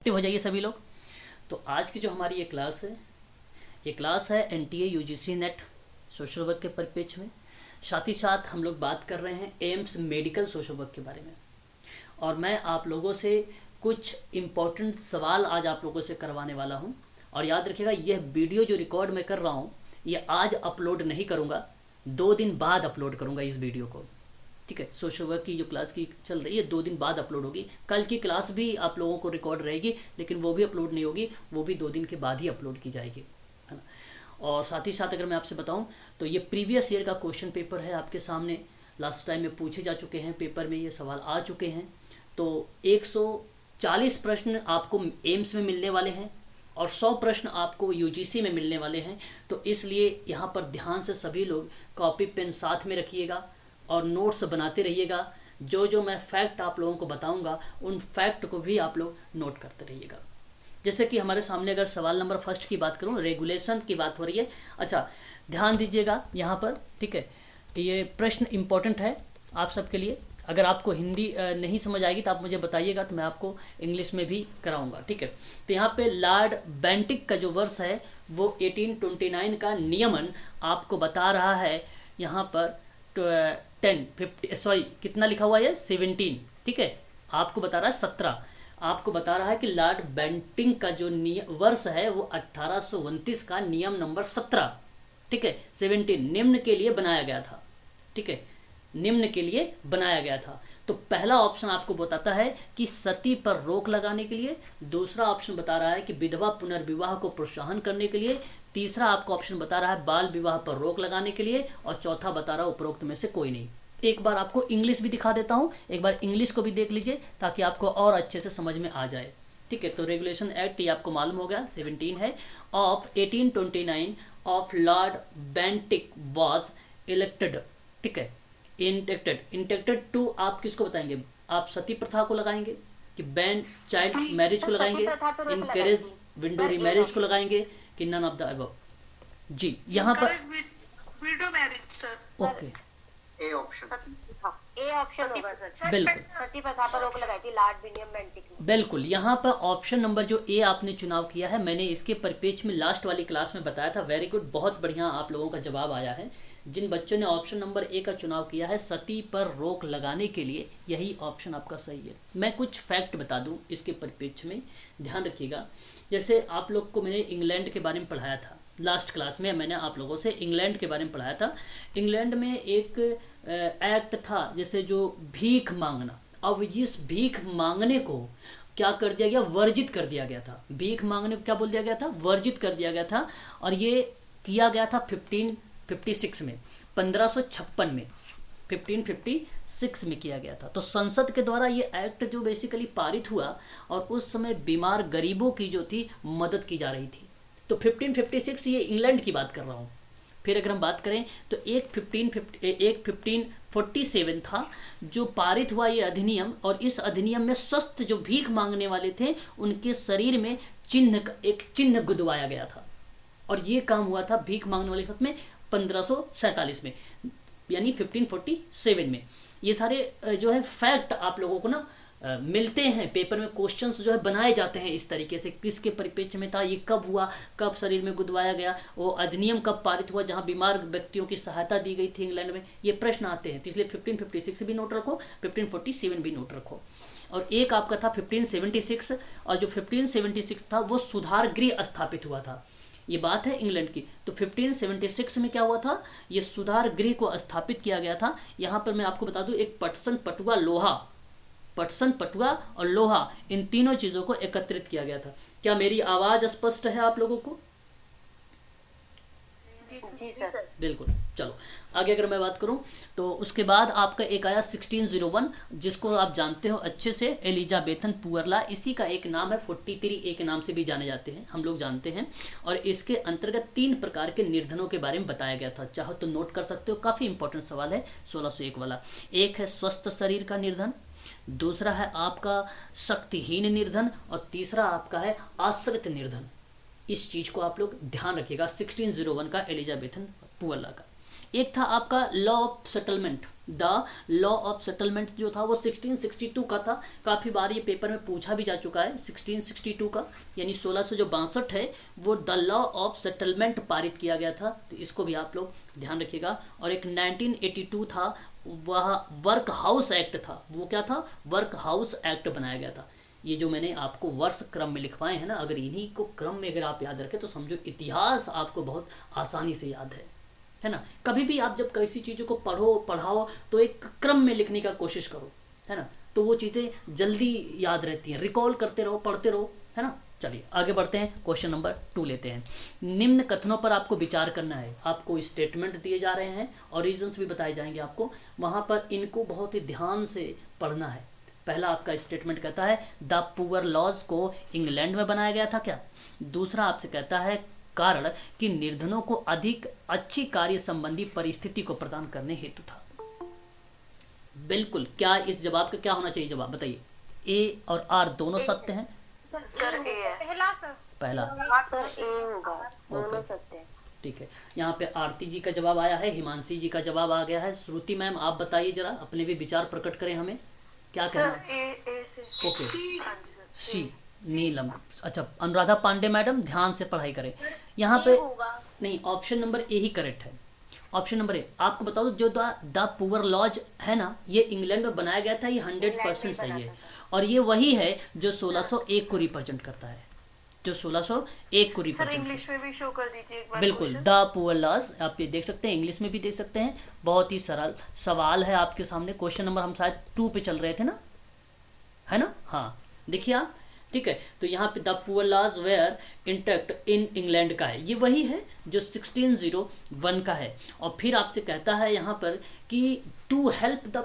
Active हो जाइए सभी लोग। तो आज की जो हमारी ये क्लास है NTA UGC net social work के परिप्रेक्ष्य में। साथ ही साथ हम लोग बात कर रहे हैं एम्स मेडिकल सोशल वर्क के बारे में। और मैं आप लोगों से कुछ इम्पोर्टेंट सवाल आज आप लोगों से करवाने वाला हूं। और याद रखिएगा, यह वीडियो जो रिकॉर्ड मैं कर रहा हूं ये आज अपलोड नहीं करूंगा, 2 दिन बाद अपलोड करूंगा इस वीडियो को। ठीक है, सोशल वर्क की जो क्लास की चल रही है 2 दिन बाद अपलोड होगी। कल की क्लास भी आप लोगों को रिकॉर्ड रहेगी, लेकिन वो भी अपलोड नहीं होगी, वो भी 2 दिन के बाद ही अपलोड की जाएगी, है ना। और साथ ही साथ अगर मैं आपसे बताऊं तो ये प्रीवियस ईयर का क्वेश्चन पेपर है आपके सामने। लास्ट टाइम में पूछे जा चुके हैं, पेपर में ये सवाल आ चुके हैं। तो 140 प्रश्न आपको एम्स में मिलने वाले हैं और 100 प्रश्न आपको यूजीसी में मिलने वाले हैं। तो इसलिए यहाँ पर ध्यान से सभी लोग कॉपी पेन साथ में रखिएगा और नोट्स बनाते रहिएगा। जो जो मैं फैक्ट आप लोगों को बताऊंगा उन फैक्ट को भी आप लोग नोट करते रहिएगा। जैसे कि हमारे सामने अगर सवाल नंबर फर्स्ट की बात करूं, रेगुलेशन की बात हो रही है। अच्छा, ध्यान दीजिएगा यहाँ पर, ठीक है। ये प्रश्न इम्पोर्टेंट है आप सबके लिए। अगर आपको हिंदी नहीं समझ आएगी तो आप मुझे बताइएगा, तो मैं आपको इंग्लिश में भी कराऊंगा, ठीक है। तो यहाँ पे लॉर्ड बेंटिक का जो वर्ष है वो 1829 का नियमन आपको बता रहा है। यहाँ पर 50 कितना लिखा हुआ है, 17, ठीक है। आपको बता रहा है 17। आपको बता रहा है कि लॉर्ड बेंटिंग का जो वर्ष है वो 1829 का नियम नंबर 17, ठीक है, 17 निम्न के लिए बनाया गया था, ठीक है, निम्न के लिए बनाया गया था। तो पहला ऑप्शन आपको बताता है कि सती पर रोक लगाने के लिए, दूसरा ऑप्शन बता रहा है कि विधवा पुनर्विवाह को प्रोत्साहन करने के लिए, तीसरा आपको ऑप्शन बता रहा है बाल विवाह पर रोक लगाने के लिए, और चौथा बता रहा है उपरोक्त में से कोई नहीं। एक बार आपको इंग्लिश भी दिखा देता हूं, एक बार इंग्लिश को भी देख लीजिए ताकि आपको और अच्छे से समझ में आ जाए, ठीक है। तो रेगुलेशन एक्ट ये आपको मालूम हो गया 17 है, of 1829 of Lord Bentinck was elected, ठीक है, इंटेक्टेड टू, आप किसको बताएंगे? आप सती प्रथा को लगाएंगे कि बैन चाइल्ड मैरिज को लगाएंगे, इनकरेज विंडो रीमैरिज को लगाएंगे कि नन ऑफ द अबव? जी, यहाँ पर window marriage sir. Okay, A option होगा सर। बिल्कुल सती प्रथा पर रोक लगाई थी लॉर्ड विलियम बेंटिक ने। बिल्कुल। यहाँ पर ऑप्शन नंबर जो ए आपने चुनाव किया है, मैंने इसके परिप्रेक्ष्य में लास्ट वाली क्लास में बताया था। वेरी गुड, बहुत बढ़िया आप लोगों का जवाब आया है। जिन बच्चों ने ऑप्शन नंबर ए का चुनाव किया है, सती पर रोक लगाने के लिए, यही ऑप्शन आपका सही है। मैं कुछ फैक्ट बता दूं इसके परिप्रेक्ष्य में, ध्यान रखिएगा। जैसे आप लोग को मैंने इंग्लैंड के बारे में पढ़ाया था, लास्ट क्लास में मैंने आप लोगों से इंग्लैंड के बारे में पढ़ाया था। इंग्लैंड में एक एक्ट था, जैसे जो भीख मांगना। अब जिस भीख मांगने को क्या कर दिया गया, वर्जित कर दिया गया था। भीख मांगने को क्या बोल दिया गया था, वर्जित कर दिया गया था। और ये किया गया था 1556 में, 1556 में, 1556 में किया गया था। तो संसद के द्वारा ये एक्ट जो बेसिकली पारित हुआ, और उस समय बीमार गरीबों की जो थी मदद की जा रही थी। तो 1556 ये इंग्लैंड की बात कर रहा हूँ। फिर अगर हम बात करें तो एक 1547 था जो पारित हुआ ये अधिनियम, और इस अधिनियम में स्वस्थ जो भीख मांगने वाले थे उनके शरीर में एक चिन्ह गुदवाया गया था। और ये काम हुआ था भीख मांगने वाले खत में 1547 में, यानी 1547 में। ये सारे जो है फैक्ट आप लोगों को ना मिलते हैं पेपर में, क्वेश्चंस जो है बनाए जाते हैं इस तरीके से, किसके परिप्रेक्ष्य में था, ये कब हुआ, कब शरीर में गुदवाया गया, वो अधिनियम कब पारित हुआ जहां बीमार व्यक्तियों की सहायता दी गई थी इंग्लैंड में, ये प्रश्न आते हैं। तो इसलिए 1556 भी नोट रखो, 1547 भी नोट रखो। और एक आपका था 1576, और जो 1576 था वो सुधार गृह स्थापित हुआ था। ये बात है इंग्लैंड की। तो 1576 में क्या हुआ था, ये सुधार गृह को स्थापित किया गया था। यहाँ पर मैं आपको बता दूं, एक पटसन, पटुआ, लोहा, पटसन, पटुआ और लोहा, इन तीनों चीजों को एकत्रित किया गया था। क्या मेरी आवाज स्पष्ट है आप लोगों को? जी सर। बिल्कुल। चलो आगे अगर मैं बात करूं तो उसके बाद आपका एक आया 1601, जिसको आप जानते हो अच्छे से, एलिजाबेथन पुअरला। इसी का एक नाम है 43 ए के नाम से भी जाने जाते हैं, हम लोग जानते हैं। और इसके अंतर्गत 3 प्रकार के निर्धनों के बारे में बताया गया था। चाहो तो नोट कर सकते हो, काफी इंपॉर्टेंट सवाल है 1601 वाला। एक है स्वस्थ शरीर का निर्धन, दूसरा है आपका शक्तिहीन निर्धन, और तीसरा आपका है आश्रित निर्धन। इस चीज को आप लोग ध्यान रखिएगा 1601 का एलिजाबेथन पुअरला का। एक था आपका law of settlement, the law of settlement जो था वो 1662 का था। काफ़ी बार ये पेपर में पूछा भी जा चुका है 1662 का, यानी 1662 है वो द लॉ ऑफ सेटलमेंट पारित किया गया था। तो इसको भी आप लोग ध्यान रखिएगा। और एक 1982 था, वह वर्क हाउस एक्ट था। वो क्या था? वर्क हाउस एक्ट बनाया गया था। ये जो मैंने आपको वर्ष क्रम में लिखवाए हैं ना, अगर इन्हीं को क्रम में अगर आप याद रखें तो समझो इतिहास आपको बहुत आसानी से याद है ना। कभी भी आप जब किसी चीज़ों को पढ़ाओ तो एक क्रम में लिखने का कोशिश करो, है ना, तो वो चीज़ें जल्दी याद रहती हैं। रिकॉल करते रहो, पढ़ते रहो, है ना। चलिए आगे बढ़ते हैं, क्वेश्चन नंबर 2 लेते हैं। निम्न कथनों पर आपको विचार करना है। आपको स्टेटमेंट दिए जा रहे हैं और रीजंस भी बताए जाएंगे आपको, वहाँ पर इनको बहुत ही ध्यान से पढ़ना है। पहला आपका स्टेटमेंट कहता है द पुअर लॉज को इंग्लैंड में बनाया गया था क्या। दूसरा आपसे कहता है कारण कि निर्धनों को अधिक अच्छी कार्य संबंधी परिस्थिति को प्रदान करने हेतु था। बिल्कुल, क्या इस जवाब का क्या होना चाहिए? जवाब बताइए। ए और आर दोनों सत्य हैं? सर ए है। पहला सर। पहला सर ए होगा, दोनों सत्य हैं। ठीक है। यहाँ पे आरती जी का जवाब आया है, हिमांशी जी का जवाब आ गया है। श्रुति मैम आप बताइए जरा, अपने भी विचार प्रकट करें, हमें क्या कहना है? ओके, सी नीलम। अच्छा, अनुराधा पांडे मैडम ध्यान से पढ़ाई करें। यहाँ पे नहीं, ऑप्शन नंबर ए ही करेक्ट है। Option number A. आपको बता दो जो द पुअर लॉज है ना, ये इंग्लैंड में बनाया गया था, ये 100% सही है। और ये वही है जो 1601 को रिप्रेजेंट करता है, जो 1601 को रिप्रेजेंट। इंग्लिश में भी शो कर दीजिए एक बार। बिल्कुल, द पुअर लॉज आप ये देख सकते हैं, इंग्लिश में भी देख सकते हैं। बहुत ही सरल सवाल है आपके सामने। क्वेश्चन नंबर हम शायद 2 पे चल रहे थे ना, है ना। हाँ देखिए आप, ठीक है। तो यहाँ पे the poor laws were intact in England का है, ये वही है जो 1601 का है। और फिर आपसे कहता है यहाँ पर कि to help the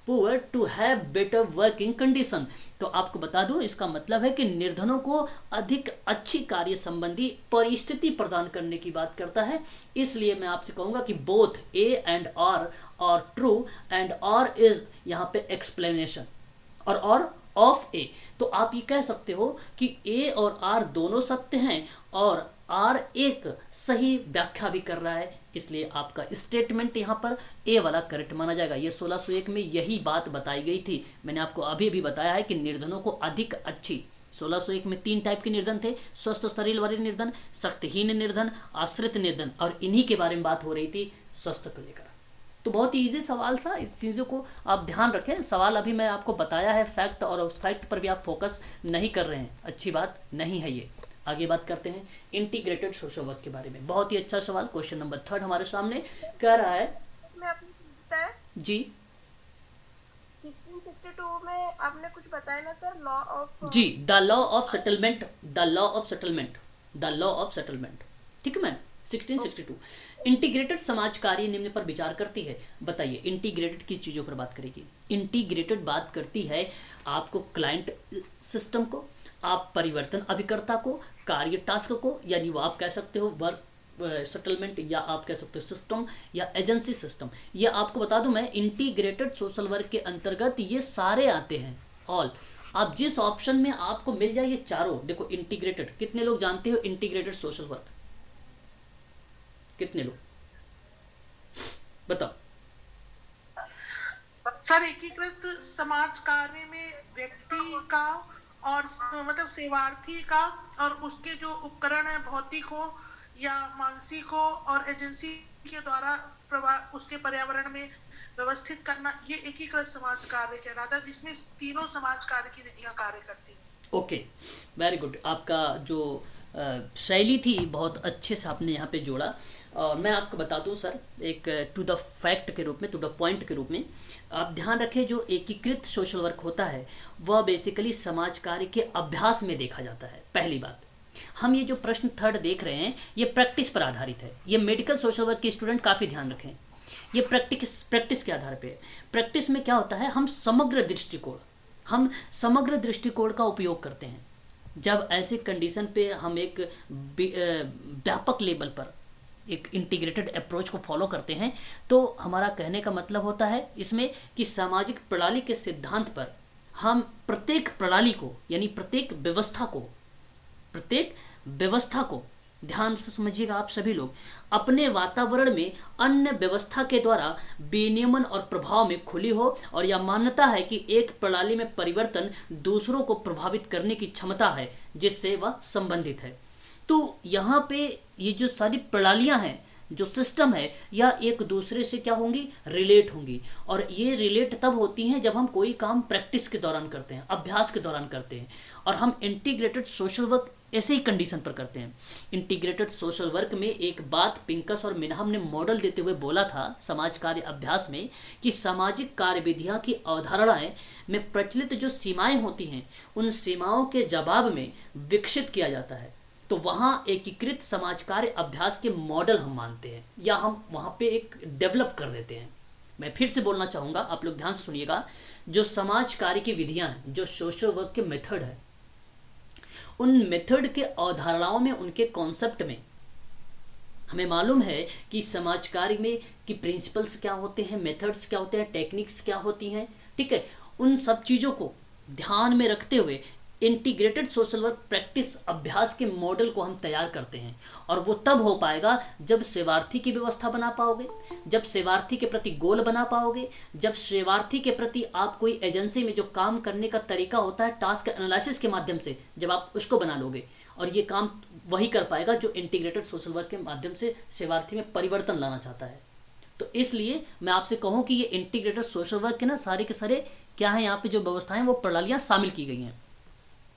poor to have better working condition. तो आपको बता दूं इसका मतलब है कि निर्धनों को अधिक अच्छी कार्य संबंधी परिस्थिति प्रदान करने की बात करता है। इसलिए मैं आपसे कहूंगा कि बोथ ए एंड आर और ट्रू एंड आर इज यहाँ पे एक्सप्लेनेशन और ऑफ ए। तो आप ये कह सकते हो कि ए और आर दोनों सत्य हैं और आर एक सही व्याख्या भी कर रहा है, इसलिए आपका स्टेटमेंट यहाँ पर ए वाला करेक्ट माना जाएगा। ये 1601 में यही बात बताई गई थी। मैंने आपको अभी भी बताया है कि निर्धनों को अधिक अच्छी, 1601 में 3 टाइप के निर्धन थे, स्वस्थ शरीर वाले निर्धन, शक्तिहीन निर्धन, आश्रित निर्धन, और इन्हीं के बारे में बात हो रही थी स्वस्थ को लेकर। तो बहुत ही ईजी सवाल था, इस चीज़ों को आप ध्यान रखें। सवाल अभी मैं आपको बताया है फैक्ट, और उस फैक्ट पर भी आप फोकस नहीं कर रहे हैं, अच्छी बात नहीं है ये। आगे बात करते हैं इंटीग्रेटेड सोशल वर्क के बारे में। बहुत ही अच्छा सवाल, क्वेश्चन नंबर 3 हमारे सामने कह रहा है जी 1662 में आपने कुछ बताया ना सर, लॉ ऑफ जी the law of settlement, the law of settlement, the law of settlement, ठीक है मैम। 1662 इंटीग्रेटेड समाज कार्य निम्न पर विचार करती है। बताइए इंटीग्रेटेड किस चीज़ों पर बात करेगी? इंटीग्रेटेड बात करती है आपको क्लाइंट सिस्टम को, आप परिवर्तन अभिकर्ता को, कार्य टास्क को, यानी वो आप कह सकते हो वर्क सेटलमेंट, या आप कह सकते हो सिस्टम या एजेंसी सिस्टम। ये आपको बता दूं मैं, इंटीग्रेटेड सोशल वर्क के अंतर्गत ये सारे आते हैं। ऑल, आप जिस ऑप्शन में आपको मिल जाए ये चारों, देखो इंटीग्रेटेड, कितने लोग जानते हो इंटीग्रेटेड सोशल वर्क? कितने लोग बताओ? सर एकीकृत समाज कार्य में व्यक्ति का और मतलब सेवार्थी का और उसके जो उपकरण है भौतिक हो या मानसिक हो, और एजेंसी के द्वारा उसके पर्यावरण में व्यवस्थित करना, ये एकीकृत समाज कार्य कहलाता है, जिसमें तीनों समाज कार्य की विधियां कार्य करती हैं। Okay, very good. आपका जो शैली थी बहुत अच्छे से आपने यहाँ पे जोड़ा। और मैं आपको बता दूँ सर, एक टू द फैक्ट के रूप में, टू द पॉइंट के रूप में आप ध्यान रखें, जो एकीकृत सोशल वर्क होता है वह बेसिकली समाज कार्य के अभ्यास में देखा जाता है। पहली बात, हम ये जो प्रश्न 3 देख रहे हैं ये प्रैक्टिस पर आधारित है। ये मेडिकल सोशल वर्क के स्टूडेंट काफ़ी ध्यान रखें, ये प्रैक्टिस के आधार पे। प्रैक्टिस में क्या होता है, हम समग्र दृष्टिकोण का उपयोग करते हैं। जब ऐसे कंडीशन पे हम एक व्यापक लेवल पर एक इंटीग्रेटेड अप्रोच को फॉलो करते हैं, तो हमारा कहने का मतलब होता है इसमें कि सामाजिक प्रणाली के सिद्धांत पर हम प्रत्येक प्रणाली को, यानी प्रत्येक व्यवस्था को ध्यान से समझिएगा आप सभी लोग, अपने वातावरण में अन्य व्यवस्था के द्वारा विनियमन और प्रभाव में खुली हो, और यह मान्यता है कि एक प्रणाली में परिवर्तन दूसरों को प्रभावित करने की क्षमता है जिससे वह संबंधित है। तो यहाँ पे ये जो सारी प्रणालियाँ हैं, जो सिस्टम है, यह एक दूसरे से क्या होंगी, रिलेट होंगी। और ये रिलेट तब होती हैं जब हम कोई काम प्रैक्टिस के दौरान करते हैं, अभ्यास के दौरान करते हैं। और हम इंटीग्रेटेड सोशल वर्क ऐसे ही कंडीशन पर करते हैं। इंटीग्रेटेड सोशल वर्क में एक बात पिंकस और मिनहम ने मॉडल देते हुए बोला था समाज कार्य अभ्यास में, कि सामाजिक कार्यविधियाँ की अवधारणाएं में प्रचलित जो सीमाएं होती हैं, उन सीमाओं के जवाब में विकसित किया जाता है। तो वहाँ एकीकृत समाज कार्य अभ्यास के मॉडल हम मानते हैं, या हम वहाँ पे एक डेवलप कर देते हैं। मैं फिर से बोलना चाहूँगा, आप लोग ध्यान से सुनिएगा। जो समाज कार्य की विधियाँ हैं, जो सोशल वर्क के मेथड है, उन मेथड के अवधारणाओं में, उनके कॉन्सेप्ट में हमें मालूम है कि समाज कार्य में कि प्रिंसिपल्स क्या होते हैं, मेथड्स क्या होते हैं, टेक्निक्स क्या होती हैं, ठीक है। उन सब चीज़ों को ध्यान में रखते हुए इंटीग्रेटेड सोशल वर्क प्रैक्टिस अभ्यास के मॉडल को हम तैयार करते हैं। और वो तब हो पाएगा जब सेवार्थी की व्यवस्था बना पाओगे, जब सेवार्थी के प्रति गोल बना पाओगे, जब सेवार्थी के प्रति आप कोई एजेंसी में जो काम करने का तरीका होता है टास्क एनालिसिस के माध्यम से, जब आप उसको बना लोगे। और ये काम वही कर पाएगा जो इंटीग्रेटेड सोशल वर्क के माध्यम से सेवार्थी में परिवर्तन लाना चाहता है। तो इसलिए मैं आपसे कहूँ कि ये इंटीग्रेटेड सोशल वर्क के ना सारे के सारे क्या है, यहाँ पे जो व्यवस्थाएं वो प्रणालियाँ शामिल की गई हैं,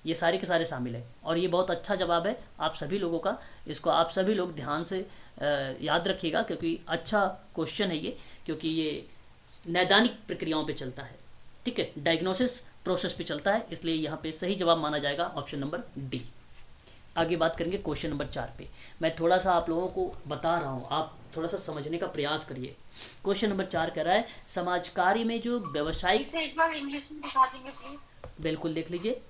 ये सारे के सारे शामिल है। और ये बहुत अच्छा जवाब है आप सभी लोगों का, इसको आप सभी लोग ध्यान से याद रखिएगा, क्योंकि अच्छा क्वेश्चन है ये, क्योंकि ये नैदानिक प्रक्रियाओं पे चलता है, ठीक है, डायग्नोसिस प्रोसेस पे चलता है, इसलिए यहाँ पे सही जवाब माना जाएगा ऑप्शन नंबर डी। आगे बात करेंगे क्वेश्चन नंबर 4 पे। मैं थोड़ा सा आप लोगों को बता रहा हूँ, आप थोड़ा सा समझने का प्रयास करिए। क्वेश्चन नंबर 4 कह रहा है समाज कार्य में जो व्यावसायिक, एक बार इंग्लिश में दिखा देंगे प्लीज। बिल्कुल देख लीजिए,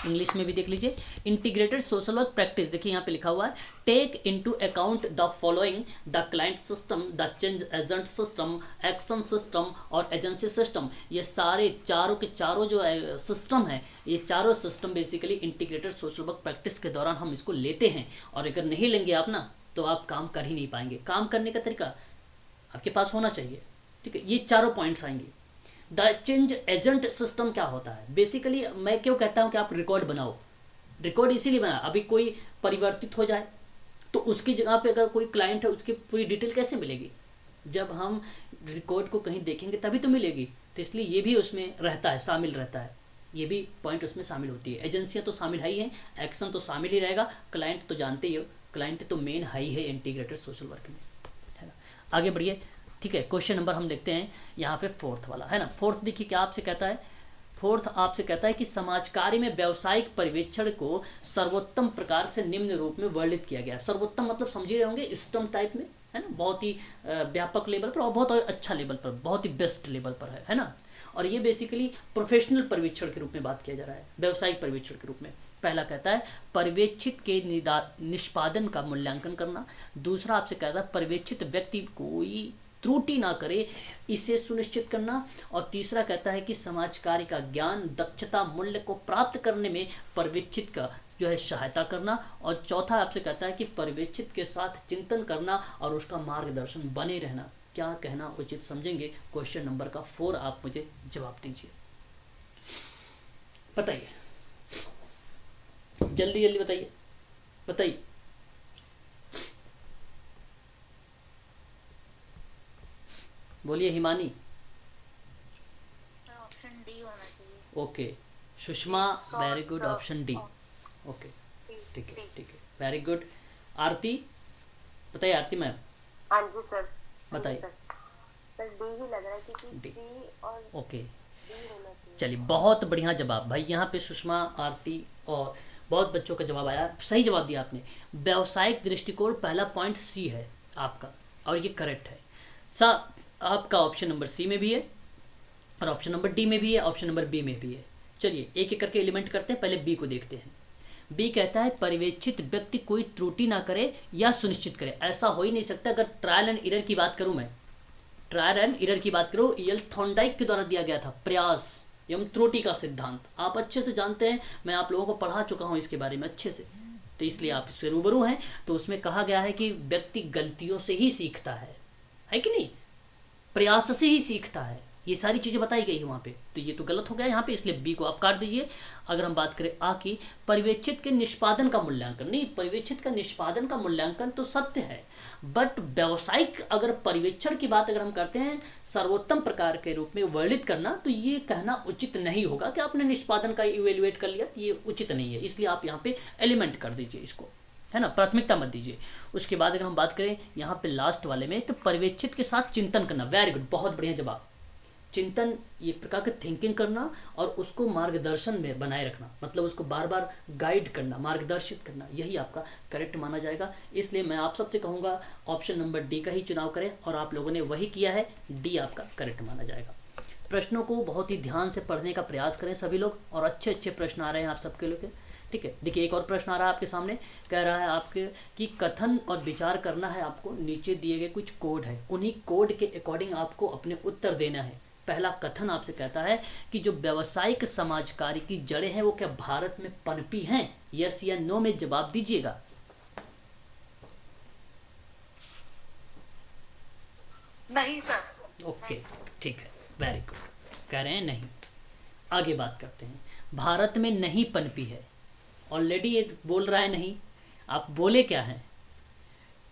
इंग्लिश में भी देख लीजिए। इंटीग्रेटेड सोशल वर्क प्रैक्टिस, देखिए यहाँ पे लिखा हुआ है, take into account the following, the client system, the change agent system, action system और एजेंसी सिस्टम। ये सारे चारों के चारों जो सिस्टम है, ये चारों system basically integrated social work practice के दौरान हम इसको लेते हैं। और अगर नहीं लेंगे आप ना, तो आप काम कर ही नहीं पाएंगे। काम करने का तरीका आपके पास होना चाहिए, ठीक है। ये चारों पॉइंट्स आएंगे। द चेंज एजेंट सिस्टम क्या होता है, बेसिकली मैं क्यों कहता हूँ कि आप रिकॉर्ड बनाओ, रिकॉर्ड इसीलिए बना, अभी कोई परिवर्तित हो जाए तो उसकी जगह पे अगर कोई क्लाइंट है, उसकी पूरी डिटेल कैसे मिलेगी, जब हम रिकॉर्ड को कहीं देखेंगे तभी तो मिलेगी। तो इसलिए ये भी उसमें रहता है, शामिल रहता है, ये भी पॉइंट उसमें शामिल होती है। एजेंसियाँ तो शामिल है ही हैं, एक्शन तो शामिल ही रहेगा, क्लाइंट तो जानते ही हो, क्लाइंट तो मेन है ही है इंटीग्रेटेड सोशल वर्क में, है ना। आगे बढ़िए, ठीक है। क्वेश्चन नंबर हम देखते हैं यहाँ पे फोर्थ वाला, है ना। फोर्थ देखिए क्या आपसे कहता है, फोर्थ आपसे कहता है कि समाज कार्य में व्यावसायिक पर्यवेक्षण को सर्वोत्तम प्रकार से निम्न रूप में वर्णित किया गया है। सर्वोत्तम मतलब समझ रहे होंगे, स्टम टाइप में, है ना, बहुत ही व्यापक लेवल पर और बहुत अच्छा लेवल पर, बहुत ही बेस्ट लेवल पर है ना। और ये बेसिकली प्रोफेशनल पर्यवेक्षण के रूप में बात किया जा रहा है, व्यावसायिक पर्यवेक्षण के रूप में। पहला कहता है पर्यवेक्षित के निष्पादन का मूल्यांकन करना। दूसरा आपसे कहता है पर्यवेक्षित व्यक्ति कोई त्रुटि ना करे, इसे सुनिश्चित करना। और तीसरा कहता है कि समाज कार्य का ज्ञान, दक्षता, मूल्य को प्राप्त करने में पर्यवेक्षित का जो है सहायता करना। और चौथा आपसे कहता है कि पर्यवेक्षित के साथ चिंतन करना और उसका मार्गदर्शन बने रहना। क्या कहना उचित समझेंगे? क्वेश्चन नंबर का 4 आप मुझे जवाब दीजिए, बताइए, जल्दी जल्दी बताइए, बताइए। बोलिए हिमानी। ऑप्शन डी होना चाहिए। Okay Sushma, very good, option D. Okay ठीक है, ठीक है, वेरी गुड। आरती बताइए, आरती मैम। हाँ जी सर, बताइए। सर डी ही लग रहा है क्योंकि डी और ओके डी होना चाहिए। चलिए, बहुत बढ़िया जवाब भाई। यहाँ पे सुषमा, आरती और बहुत बच्चों का जवाब आया, सही जवाब दिया आपने। व्यावसायिक दृष्टिकोण पहला पॉइंट सी है आपका, और ये करेक्ट है। आपका ऑप्शन नंबर सी में भी है, और ऑप्शन नंबर डी में भी है, ऑप्शन नंबर बी में भी है। चलिए एक एक करके एलिमेंट करते हैं, पहले बी को देखते हैं। बी कहता है पर्यवेक्षित व्यक्ति कोई त्रुटि ना करे या सुनिश्चित करे। ऐसा हो ही नहीं सकता। अगर ट्रायल एंड एरर की बात करूं, मैं ट्रायल एंड एरर की बात करूं, यल थॉर्नडाइक के द्वारा दिया गया था प्रयास एवं त्रुटि का सिद्धांत। आप अच्छे से जानते हैं, मैं आप लोगों को पढ़ा चुका हूं इसके बारे में अच्छे से, तो इसलिए आप इससे रूबरू हैं। तो उसमें कहा गया है कि व्यक्ति गलतियों से ही सीखता है कि नहीं, प्रयास से ही सीखता है, ये सारी चीज़ें बताई गई है वहाँ पे। तो ये तो गलत हो गया यहाँ पे, इसलिए बी को आप काट दीजिए। अगर हम बात करें आ की, पर्यवेक्षित के निष्पादन का मूल्यांकन, नहीं, पर्यवेक्षित का निष्पादन का मूल्यांकन तो सत्य है, बट व्यावसायिक अगर पर्यवेक्षण की बात अगर हम करते हैं सर्वोत्तम प्रकार के रूप में वर्णित करना, तो ये कहना उचित नहीं होगा कि आपने निष्पादन का इवेल्युएट कर लिया, तो ये उचित नहीं है। इसलिए आप यहाँ पे एलिमेंट कर दीजिए इसको, है ना, प्राथमिकता मत दीजिए। उसके बाद अगर हम बात करें यहाँ पे लास्ट वाले में, तो पर्यवेक्षित के साथ चिंतन करना, वेरी गुड, बहुत बढ़िया जवाब। चिंतन एक प्रकार का थिंकिंग करना और उसको मार्गदर्शन में बनाए रखना, मतलब उसको बार बार गाइड करना, मार्गदर्शित करना, यही आपका करेक्ट माना जाएगा। इसलिए मैं आप सबसे कहूँगा ऑप्शन नंबर डी का ही चुनाव करें, और आप लोगों ने वही किया है, डी आपका करेक्ट माना जाएगा। प्रश्नों को बहुत ही ध्यान से पढ़ने का प्रयास करें सभी लोग, और अच्छे अच्छे प्रश्न आ रहे हैं आप सबके लिए, ठीक है। देखिए एक और प्रश्न आ रहा है आपके सामने, कह रहा है आपके कि कथन और विचार करना है आपको, नीचे दिए गए कुछ कोड है, उन्हीं कोड के अकॉर्डिंग आपको अपने उत्तर देना है। पहला कथन आपसे कहता है कि जो व्यावसायिक समाज कार्य की जड़ें हैं वो क्या भारत में पनपी हैं, यस या नो में जवाब दीजिएगा। नहीं सर। ओके, ठीक है, वेरी गुड, कह रहे हैं नहीं। आगे बात करते हैं, भारत में नहीं पनपी है, ऑलरेडी ये बोल रहा है नहीं, आप बोले क्या हैं,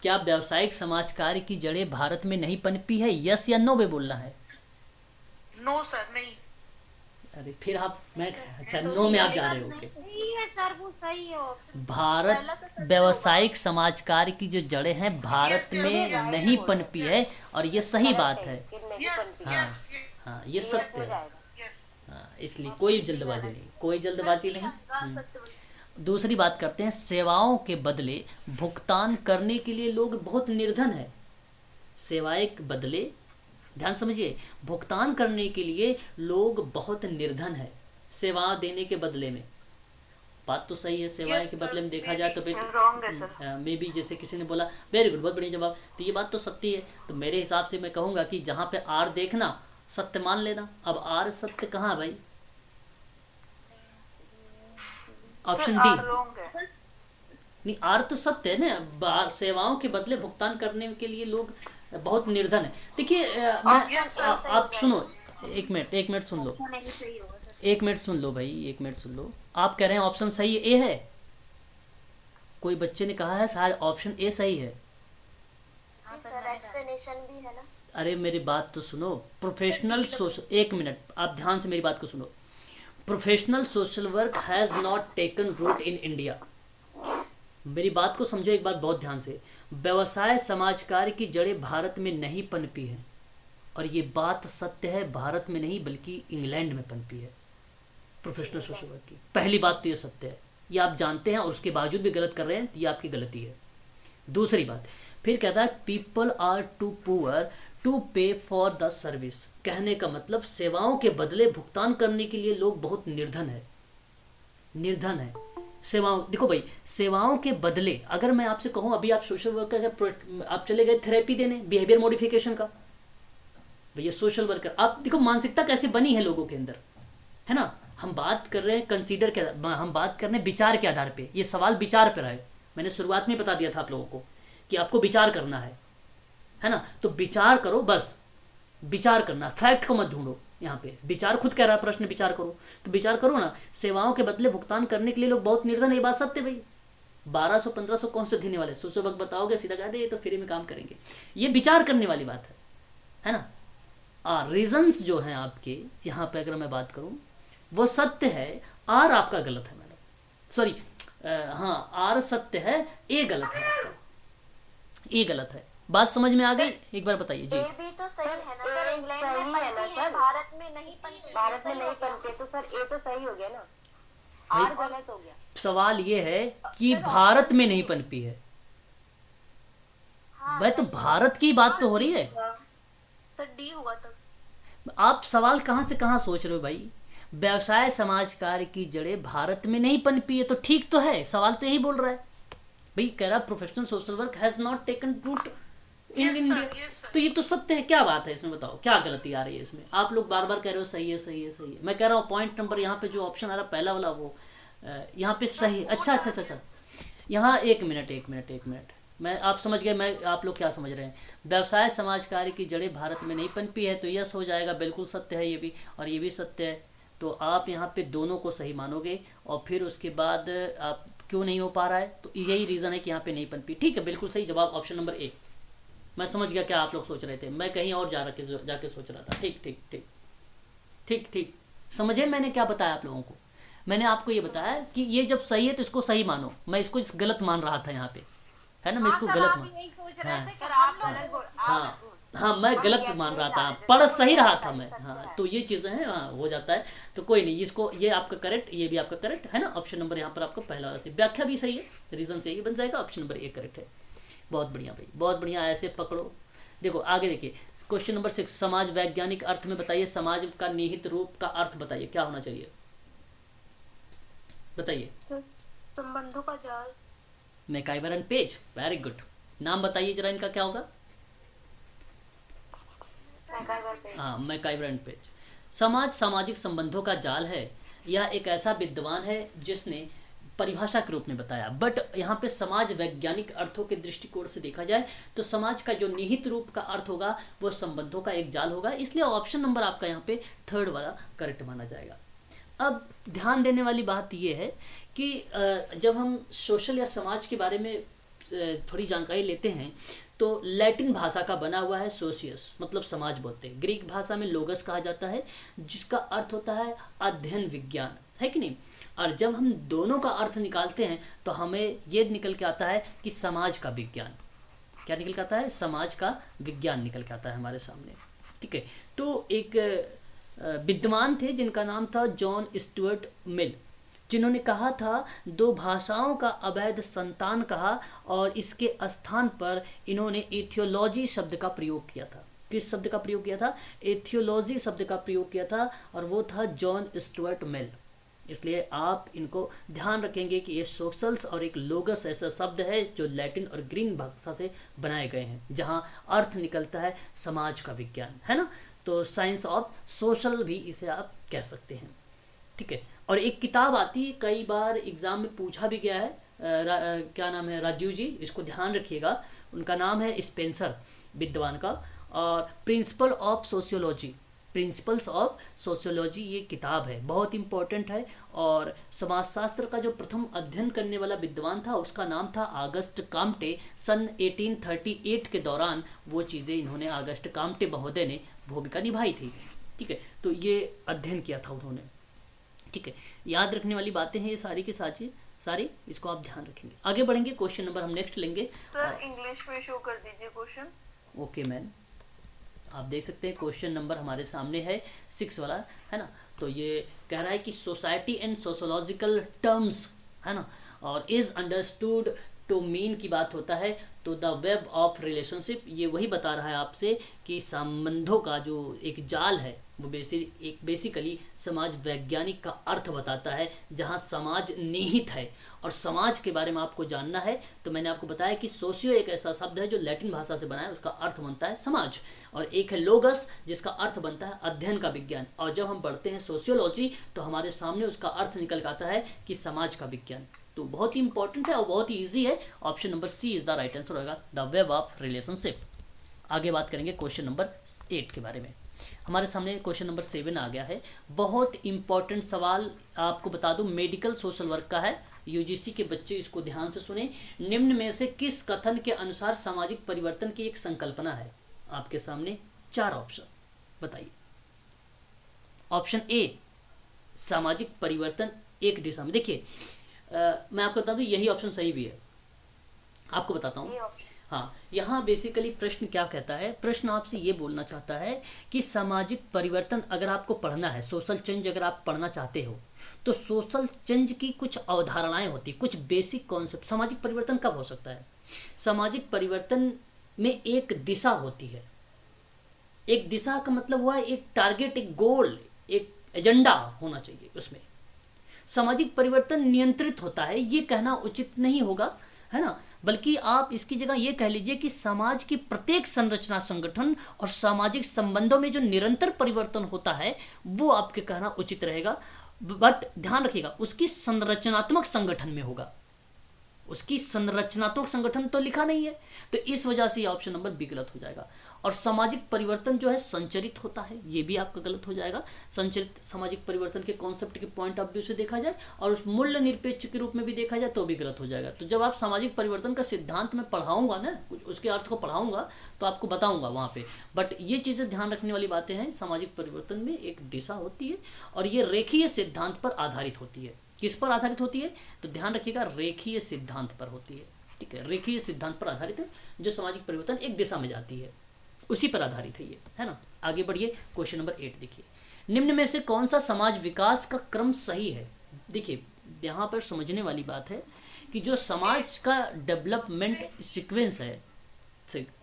क्या व्यावसायिक समाज कार्य की जड़ें भारत में नहीं पनपी है, यस या नो में बोलना है। नो सर, नहीं। अरे फिर आप, मैं अच्छा नो में आप जा रहे हो, ओके। नहीं है सर, वो सही है ऑप्शन। भारत व्यावसायिक समाज कार्य की जो जड़ें हैं भारत में नहीं पनपी है, और ये सही बात है, हाँ हाँ, ये सत्य है, हाँ, इसलिए कोई जल्दबाजी नहीं, कोई जल्दबाजी नहीं। दूसरी बात करते हैं, सेवाओं के बदले भुगतान करने के लिए लोग बहुत निर्धन है। सेवाएं के बदले, ध्यान समझिए, भुगतान करने के लिए लोग बहुत निर्धन है, सेवा देने के बदले में। बात तो सही है, सेवाएं के बदले में देखा जाए तो मे बी जैसे किसी ने बोला, वेरी गुड, बहुत बढ़िया जवाब, तो ये बात तो सत्य है। तो मेरे हिसाब से मैं कहूँगा कि जहाँ पे आर देखना सत्य मान लेना। अब आर सत्य कहाँ है भाई, ऑप्शन डी। नहीं, आर तो सत्य है ना, सेवाओं के बदले भुगतान करने के लिए लोग बहुत निर्धन है। देखिए आप सुनो, एक मिनट सुन लो, एक मिनट सुन लो भाई, एक मिनट सुन लो। आप कह रहे हैं ऑप्शन सही है, ए है, कोई बच्चे ने कहा है शायद ऑप्शन ए सही है। सर एक्सप्लेनेशन भी है ना। अरे मेरी बात तो सुनो, प्रोफेशनल सोशल, एक मिनट आप ध्यान से मेरी बात को सुनो। Professional social work has not taken root in India. मेरी बात को समझो एक बार बहुत ध्यान से। व्यवसाय समाज कार्य की जड़ें भारत में नहीं पनपी हैं, और ये बात सत्य है, भारत में नहीं बल्कि इंग्लैंड में पनपी है प्रोफेशनल सोशल वर्क की। पहली बात तो ये सत्य है, ये आप जानते हैं और उसके बावजूद भी गलत कर रहे हैं, तो ये आपकी गलती है। दूसरी बात फिर कहता है, people are too poor to pay for the service. कहने का मतलब सेवाओं के बदले भुगतान करने के लिए लोग बहुत निर्धन है, निर्धन है। सेवाओं, देखो भाई, सेवाओं के बदले अगर मैं आपसे कहूँ, अभी आप सोशल वर्कर, आप चले गए थेरेपी देने बिहेवियर मॉडिफिकेशन का, भैया सोशल वर्कर, आप देखो मानसिकता कैसे बनी है लोगों के अंदर, है ना। हम बात कर रहे हैं कंसीडर के, हम बात कर रहे हैं विचार के आधार पे, ये सवाल विचार पर है। मैंने शुरुआत में बता दिया था आप लोगों को कि आपको विचार करना है ना। तो विचार करो, बस विचार करना, फैक्ट को मत ढूंढो। यहाँ पे विचार खुद कह रहा है, प्रश्न विचार करो, तो विचार करो ना। सेवाओं के बदले भुगतान करने के लिए लोग बहुत निर्धन है, ये बात सत्य भाई। 1200-1500 कौन से देने वाले, सोचो वक्त बताओगे, सीधा कह दे ये तो फ्री में काम करेंगे, ये विचार करने वाली बात है ना। रीजंस जो हैं आपके यहाँ पे अगर मैं बात करूँ वो सत्य है, आर आपका गलत है मैडम, सॉरी, हाँ आर सत्य है, ए गलत है आपका, ए गलत है। बात समझ में आ गई, एक बार बताइए जी। ए भी तो सही है ना सर, इंग्लैंड में पनपी है, भारत में नहीं पनपी, भारत में नहीं पनपी, तो सर ए तो सही हो गया ना, आर गलत हो गया। सवाल ये है कि भारत में नहीं पनपी है, भाई तो भारत की बात तो हो रही है, सर डी हुआ तब। आप सवाल कहाँ से कहाँ सोच रहे हो भाई। व्यवसाय समाज कार्य की जड़ें भारत में नहीं पनपी है, तो ठीक तो है, सवाल तो यही बोल रहा है भाई, कह रहा professional social work has not taken root in India, तो ये तो सत्य है। क्या बात है इसमें, बताओ क्या गलती आ रही है इसमें। आप लोग बार बार कह रहे हो सही है सही है सही है, मैं कह रहा हूँ पॉइंट नंबर यहाँ पे जो ऑप्शन आ रहा है पहला वाला, वो यहाँ पे सही है। अच्छा, यहाँ एक मिनट, मैं आप समझ गए, मैं आप लोग क्या समझ रहे हैं। व्यवसाय समाज कार्य की जड़ें भारत में नहीं पनपी है, तो यस हो जाएगा, बिल्कुल सत्य है ये भी, और ये भी सत्य है। तो आप यहाँ पे दोनों को सही मानोगे, और फिर उसके बाद आप क्यों नहीं हो पा रहा है, तो यही रीज़न है कि यहाँ पे नहीं पनपी। ठीक है, बिल्कुल सही जवाब ऑप्शन नंबर ए। मैं समझ गया क्या आप लोग सोच रहे थे, मैं कहीं और जाके सोच रहा था। ठीक ठीक ठीक ठीक ठीक, समझे मैंने क्या बताया आप लोगों को। मैंने आपको ये बताया कि ये जब सही है तो इसको सही मानो, मैं इसको गलत मान रहा था यहाँ पे, है ना, मैं इसको गलत मान, हाँ हाँ, मैं गलत मान रहा था, पढ़ सही रहा था मैं, हाँ, तो ये चीज़ें हैं, हाँ हो जाता है। तो कोई नहीं, इसको, ये आपका करेक्ट, ये भी आपका करेक्ट है ना। ऑप्शन नंबर यहाँ पर आपका पहला वाला सही, व्याख्या भी सही है, रीज़न से ये बन जाएगा, ऑप्शन नंबर ए करेक्ट है। बहुत बढ़िया भाई, बहुत बढ़िया, ऐसे पकड़ो। देखो आगे देखिए, क्वेश्चन नंबर 6, समाज वैज्ञानिक अर्थ में बताइए, समाज का निहित रूप का अर्थ बताइए, क्या होना चाहिए, बताइए। संबंधों का जाल। MacIver and page, very good. नाम बताइए जरा इनका क्या होगा। हाँ, मैकाइवर एंड पेज। समाज सामाजिक संबंधों का जाल है। यह एक ऐसा विद्वान है जिसने परिभाषा के रूप में बताया, बट यहाँ पे समाज वैज्ञानिक अर्थों के दृष्टिकोण से देखा जाए तो समाज का जो निहित रूप का अर्थ होगा वो संबंधों का एक जाल होगा, इसलिए ऑप्शन नंबर आपका यहाँ पे थर्ड वाला करेक्ट माना जाएगा। अब ध्यान देने वाली बात यह है कि जब हम सोशल या समाज के बारे में थोड़ी जानकारी लेते हैं तो लैटिन भाषा का बना हुआ है सोशियस, मतलब समाज बोलते हैं। ग्रीक भाषा में लोगस कहा जाता है, जिसका अर्थ होता है अध्ययन विज्ञान, है कि नहीं। और जब हम दोनों का अर्थ निकालते हैं तो हमें ये निकल के आता है कि समाज का विज्ञान, क्या निकल के आता है, समाज का विज्ञान निकल के आता है हमारे सामने। ठीक है, तो एक विद्वान थे जिनका नाम था जॉन स्टुअर्ट मिल, जिन्होंने कहा था दो भाषाओं का अवैध संतान कहा, और इसके स्थान पर इन्होंने एथियोलॉजी शब्द का प्रयोग किया था। किस शब्द का प्रयोग किया था, एथियोलॉजी शब्द का प्रयोग किया था, और वो था जॉन स्टुअर्ट मिल। इसलिए आप इनको ध्यान रखेंगे कि ये सोशल्स और एक लोगस ऐसा शब्द है जो लैटिन और ग्रीक भाषा से बनाए गए हैं, जहाँ अर्थ निकलता है समाज का विज्ञान, है ना। तो साइंस ऑफ सोशल भी इसे आप कह सकते हैं। ठीक है, और एक किताब आती है, कई बार एग्जाम में पूछा भी गया है, क्या नाम है, राजीव जी, इसको ध्यान रखिएगा, उनका नाम है स्पेंसर विद्वान का, और principle of sociology, principles of sociology ये किताब है, बहुत इंपॉर्टेंट है। और समाजशास्त्र का जो प्रथम अध्ययन करने वाला विद्वान था उसका नाम था आगस्ट काम्टे। सन 1838 के दौरान वो चीज़ें इन्होंने, आगस्ट काम्टे महोदय ने भूमिका निभाई थी। ठीक है, तो ये अध्ययन किया था उन्होंने। ठीक है, याद रखने वाली बातें हैं ये सारी की सारी, इसको आप ध्यान रखेंगे। आगे बढ़ेंगे, क्वेश्चन नंबर हम नेक्स्ट लेंगे। सर इंग्लिश में शो कर दीजिए क्वेश्चन। ओके मैम, आप देख सकते हैं क्वेश्चन नंबर हमारे सामने है 6 वाला, है ना। तो ये कह रहा है कि सोसाइटी एंड सोशोलॉजिकल टर्म्स, है ना, और इज अंडरस्टूड टू मीन की बात होता है, तो द वेब ऑफ रिलेशनशिप ये वही बता रहा है आपसे कि संबंधों का जो एक जाल है वो बेसिकली समाज वैज्ञानिक का अर्थ बताता है, जहाँ समाज निहित है। और समाज के बारे में आपको जानना है तो मैंने आपको बताया कि सोशियो एक ऐसा शब्द है जो लैटिन भाषा से बना है, उसका अर्थ बनता है समाज, और एक है लोगस जिसका अर्थ बनता है अध्ययन का विज्ञान। और जब हम पढ़ते हैं सोशियोलॉजी तो हमारे सामने उसका अर्थ निकल आता है कि समाज का विज्ञान। तो बहुत ही इंपॉर्टेंट है और बहुत ही ईजी है, option number C is the right answer होगा, द वेब ऑफ रिलेशनशिप। आगे बात करेंगे क्वेश्चन नंबर 8 के बारे में। हमारे सामने क्वेश्चन नंबर 7 आ गया है, बहुत इंपॉर्टेंट सवाल आपको बता दूं, मेडिकल सोशल वर्क का है, यूजीसी के बच्चे इसको ध्यान से सुने। निम्न में से किस कथन के अनुसार सामाजिक परिवर्तन की एक संकल्पना है। आपके सामने 4 ऑप्शन, बताइए। ऑप्शन ए, सामाजिक परिवर्तन एक दिशा में, देखिए मैं आपको बता दूं यही ऑप्शन सही भी है, आपको बताता हूँ। हाँ, यहाँ बेसिकली प्रश्न क्या कहता है, प्रश्न आपसे ये बोलना चाहता है कि सामाजिक परिवर्तन अगर आपको पढ़ना है, सोशल चेंज अगर आप पढ़ना चाहते हो, तो सोशल चेंज की कुछ अवधारणाएं होती, कुछ बेसिक कॉन्सेप्ट। सामाजिक परिवर्तन कब हो सकता है, सामाजिक परिवर्तन में एक दिशा होती है। एक दिशा का मतलब हुआ एक टारगेट, एक गोल, एक एजेंडा होना चाहिए उसमें। सामाजिक परिवर्तन नियंत्रित होता है ये कहना उचित नहीं होगा, है ना, बल्कि आप इसकी जगह ये कह लीजिए कि समाज की प्रत्येक संरचना, संगठन और सामाजिक संबंधों में जो निरंतर परिवर्तन होता है वो आपके कहना उचित रहेगा। बट ध्यान रखिएगा उसकी संरचनात्मक संगठन में होगा, उसकी संरचनात्मक संगठन तो लिखा नहीं है, तो इस वजह से ये ऑप्शन नंबर बी गलत हो जाएगा। और सामाजिक परिवर्तन जो है संचरित होता है, ये भी आपका गलत हो जाएगा। संचरित सामाजिक परिवर्तन के कॉन्सेप्ट के पॉइंट ऑफ व्यू से देखा जाए और उस मूल्य निरपेक्ष के रूप में भी देखा जाए तो भी गलत हो जाएगा। तो जब आप सामाजिक परिवर्तन का सिद्धांत में पढ़ाऊंगा ना, कुछ उसके अर्थ को पढ़ाऊंगा तो आपको बताऊंगा वहाँ पे। बट ये चीज़ें ध्यान रखने वाली बातें हैं, सामाजिक परिवर्तन में एक दिशा होती है और ये रेखीय सिद्धांत पर आधारित होती है। किस पर आधारित होती है तो ध्यान रखिएगा, रेखीय सिद्धांत पर होती है। ठीक है, रेखीय सिद्धांत पर आधारित है, जो सामाजिक परिवर्तन एक दिशा में जाती है उसी पर आधारित है ये, है ना। आगे बढ़िए, क्वेश्चन नंबर 8 देखिए, निम्न में से कौन सा समाज विकास का क्रम सही है। देखिए यहाँ पर समझने वाली बात है कि जो समाज का डेवलपमेंट सीक्वेंस है,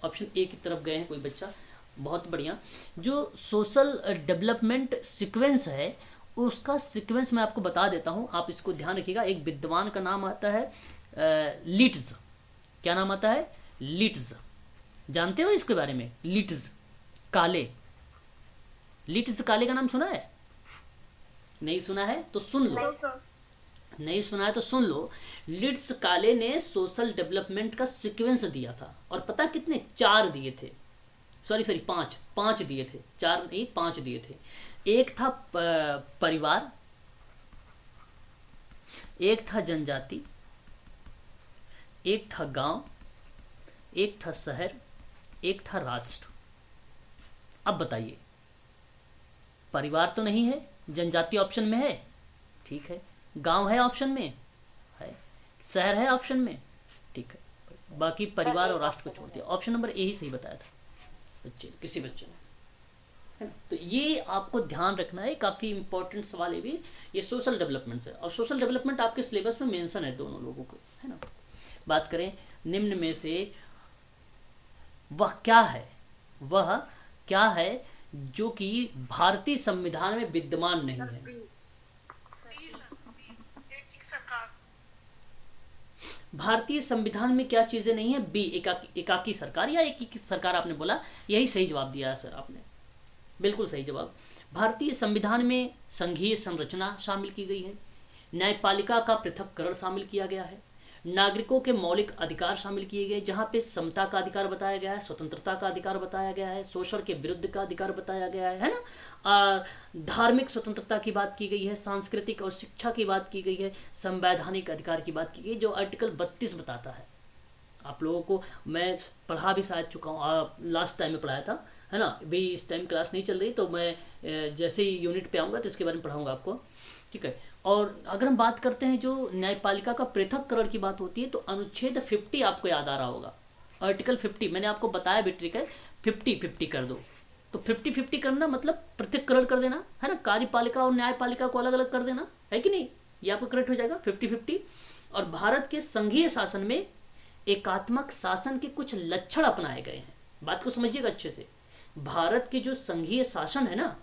ऑप्शन ए की तरफ गए हैं कोई बच्चा, बहुत बढ़िया। जो सोशल डेवलपमेंट सीक्वेंस है उसका सीक्वेंस मैं आपको बता देता हूँ, आप इसको ध्यान रखिएगा। एक विद्वान का नाम आता है लिट्ज। क्या नाम आता है? लिट्ज। जानते हो इसके बारे में? लिट्ज काले, लिट्ज काले का नाम सुना है? नहीं सुना है तो सुन लो, नहीं सुना है तो सुन लो। लिट्ज काले ने सोशल डेवलपमेंट का सीक्वेंस दिया था और पता कितने? 4 दिए थे, सॉरी 5 दिए थे, 4 नहीं 5 दिए थे। एक था परिवार, एक था जनजाति, एक था गांव, एक था शहर, एक था राष्ट्र। अब बताइए, परिवार तो नहीं है, जनजाति ऑप्शन में है, ठीक है, गांव है ऑप्शन में है, शहर है ऑप्शन में, ठीक है, बाकी परिवार और राष्ट्र को छोड़ दिया। ऑप्शन नंबर ए ही सही बताया था बच्चे, किसी बच्चे ने, है ना। तो ये आपको ध्यान रखना है, काफ़ी इंपॉर्टेंट सवाल है भी, ये सोशल डेवलपमेंट से। और सोशल डेवलपमेंट आपके सिलेबस में मेंशन है दोनों लोगों को, है ना। बात करें निम्न में से वह क्या है जो कि भारतीय संविधान में विद्यमान नहीं है। भारतीय संविधान में क्या चीजें नहीं है? बी, एकाकी सरकार या एक ही सरकार आपने बोला, यही सही जवाब दिया है सर आपने, बिल्कुल सही जवाब। भारतीय संविधान में संघीय संरचना शामिल की गई है, न्यायपालिका का पृथक्करण शामिल किया गया है, नागरिकों के मौलिक अधिकार शामिल किए गए, जहाँ पे समता का अधिकार बताया गया है, स्वतंत्रता का अधिकार बताया गया है, शोषण के विरुद्ध का अधिकार बताया गया है ना, धार्मिक स्वतंत्रता की बात की गई है, सांस्कृतिक और शिक्षा की बात की गई है, संवैधानिक अधिकार की बात की गई, जो आर्टिकल 32 बताता है। आप लोगों को मैं पढ़ा भी शायद चुका हूँ, लास्ट टाइम में पढ़ाया था, है ना। भी इस टाइम क्लास नहीं चल रही तो मैं जैसे ही यूनिट पे आऊँगा तो इसके बारे में पढ़ाऊँगा आपको, ठीक है। और अगर हम बात करते हैं जो न्यायपालिका का पृथक्करण की बात होती है तो अनुच्छेद 50 आपको याद आ रहा होगा, आर्टिकल 50 मैंने आपको बताया भी ट्रिक है, 50-50 कर दो। तो 50-50 करना मतलब पृथक्करण कर देना, है ना, कार्यपालिका और न्यायपालिका को अलग अलग कर देना, है कि नहीं, ये आपको करेक्ट हो जाएगा 50-50। और भारत के संघीय शासन में एकात्मक शासन के कुछ लक्षण अपनाए गए हैं, बात को समझिएगा अच्छे से। भारत के जो संघीय शासन है ना,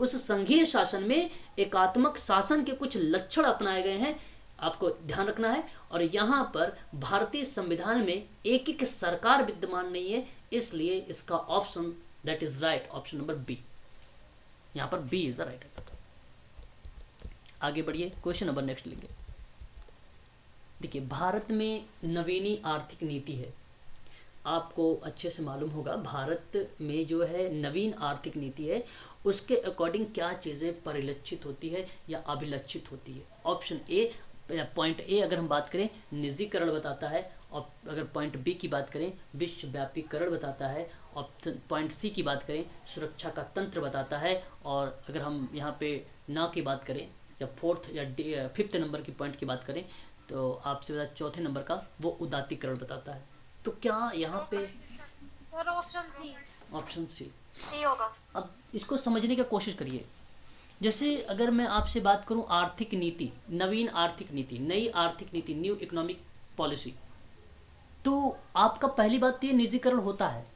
उस संघीय शासन में एकात्मक शासन के कुछ लक्षण अपनाए गए हैं, आपको ध्यान रखना है। और यहाँ पर भारतीय संविधान में एक एक सरकार विद्यमान नहीं है, इसलिए इसका option that is right, option number B, यहाँ पर B is the right answer. आगे बढ़िए, क्वेश्चन नंबर नेक्स्ट लेंगे। देखिए, भारत में नवीनी आर्थिक नीति है, आपको अच्छे से मालूम होगा भारत में जो है नवीन आर्थिक नीति है, उसके अकॉर्डिंग क्या चीज़ें परिलक्षित होती है या अभिलक्षित होती है। ऑप्शन ए, पॉइंट ए अगर हम बात करें निजीकरण बताता है, और अगर पॉइंट बी की बात करें विश्वव्यापीकरण बताता है, और पॉइंट सी की बात करें सुरक्षा का तंत्र बताता है, और अगर हम यहाँ पे ना की बात करें या 4th या 5th नंबर की पॉइंट की बात करें तो आपसे बता 4थे नंबर का वो उदात्तीकरण बताता है। तो क्या यहाँ पे सर ऑप्शन सी सही होगा। अब इसको समझने की कोशिश करिए। जैसे अगर मैं आपसे बात करूं आर्थिक नीति, नवीन आर्थिक नीति, नई आर्थिक नीति, न्यू इकोनॉमिक पॉलिसी, तो आपका पहली बात तो ये निजीकरण होता है।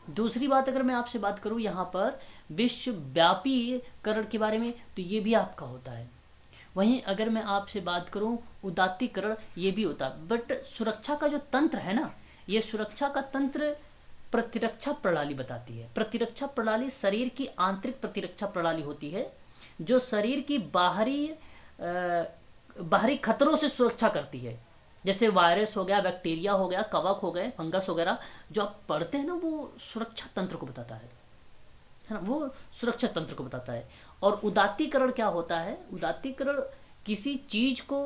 दूसरी बात अगर मैं आपसे बात करूं यहाँ पर विश्वव्यापीकरण के बारे में, तो ये भी आपका होता है। वहीं अगर मैं आपसे बात करूं उदात्तीकरण, ये भी होता है। बट सुरक्षा का जो तंत्र है ना, ये सुरक्षा का तंत्र प्रतिरक्षा प्रणाली बताती है। प्रतिरक्षा प्रणाली शरीर की आंतरिक प्रतिरक्षा प्रणाली होती है, जो शरीर की बाहरी खतरों से सुरक्षा करती है। जैसे वायरस हो गया, बैक्टीरिया हो गया, कवक हो गए, फंगस वगैरह जो आप पढ़ते हैं ना, वो सुरक्षा तंत्र को बताता है ना, वो सुरक्षा तंत्र को बताता है। और उदात्तीकरण क्या होता है? उदात्तीकरण किसी चीज को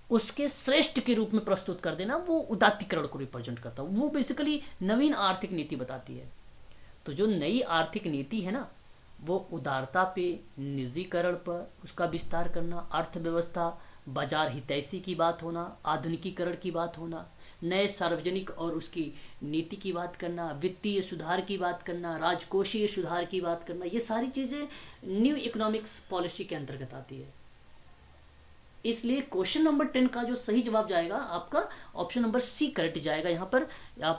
उसके श्रेष्ठ के रूप में प्रस्तुत कर देना, वो उदात्तीकरण को रिप्रेजेंट करता है। वो बेसिकली नवीन आर्थिक नीति बताती है। तो जो नई आर्थिक नीति है ना, वो उदारता पे, निजीकरण पर उसका विस्तार करना, अर्थव्यवस्था, बाजार हितैषी की बात होना, आधुनिकीकरण की बात होना, नए सार्वजनिक और उसकी नीति की बात करना, वित्तीय सुधार की बात करना, राजकोषीय सुधार की बात करना, ये सारी चीज़ें न्यू इकोनॉमिक्स पॉलिसी के अंतर्गत आती है। इसलिए क्वेश्चन नंबर 10 का जो सही जवाब जाएगा आपका ऑप्शन नंबर सी करेक्ट जाएगा। यहाँ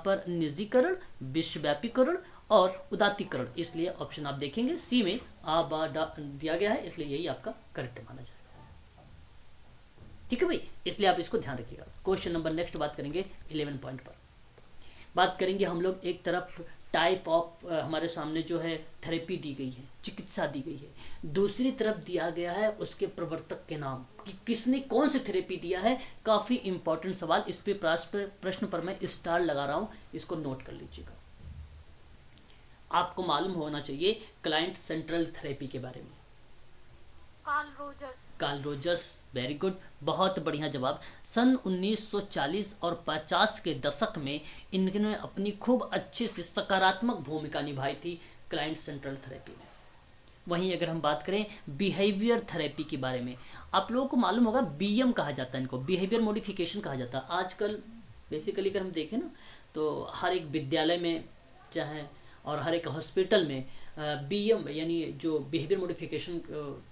पर निजीकरण, विश्वव्यापीकरण और उदात्तीकरण, इसलिए ऑप्शन आप देखेंगे सी में आ बा डा दिया गया है, इसलिए यही आपका करेक्ट माना जाएगा। ठीक है भाई, इसलिए आप इसको ध्यान रखिएगा। क्वेश्चन नंबर नेक्स्ट बात करेंगे 11 पॉइंट पर। बात करेंगे हम लोग, एक तरफ टाइप ऑफ हमारे सामने जो है थेरेपी दी गई है, चिकित्सा दी गई है, दूसरी तरफ दिया गया है उसके प्रवर्तक के नाम कि किसने कौन सी थेरेपी दिया है। काफ़ी इंपॉर्टेंट सवाल, इस पे प्रश्न पर मैं स्टार लगा रहा हूँ, इसको नोट कर लीजिएगा। आपको मालूम होना चाहिए क्लाइंट सेंट्रल थेरेपी के बारे में। कार्ल रोजर्स, वेरी गुड, बहुत बढ़िया जवाब। सन 1940 और 50 के दशक में इन्होंने अपनी खूब अच्छे से सकारात्मक भूमिका निभाई थी क्लाइंट सेंट्रल थेरेपी में। वहीं अगर हम बात करें बिहेवियर थेरेपी के बारे में, आप लोगों को मालूम होगा बीएम कहा जाता है इनको, बिहेवियर मॉडिफिकेशन कहा जाता है। आजकल बेसिकली अगर हम देखें ना, तो हर एक विद्यालय में चाहे और हर एक हॉस्पिटल में बीएम यानी जो बिहेवियर मॉडिफिकेशन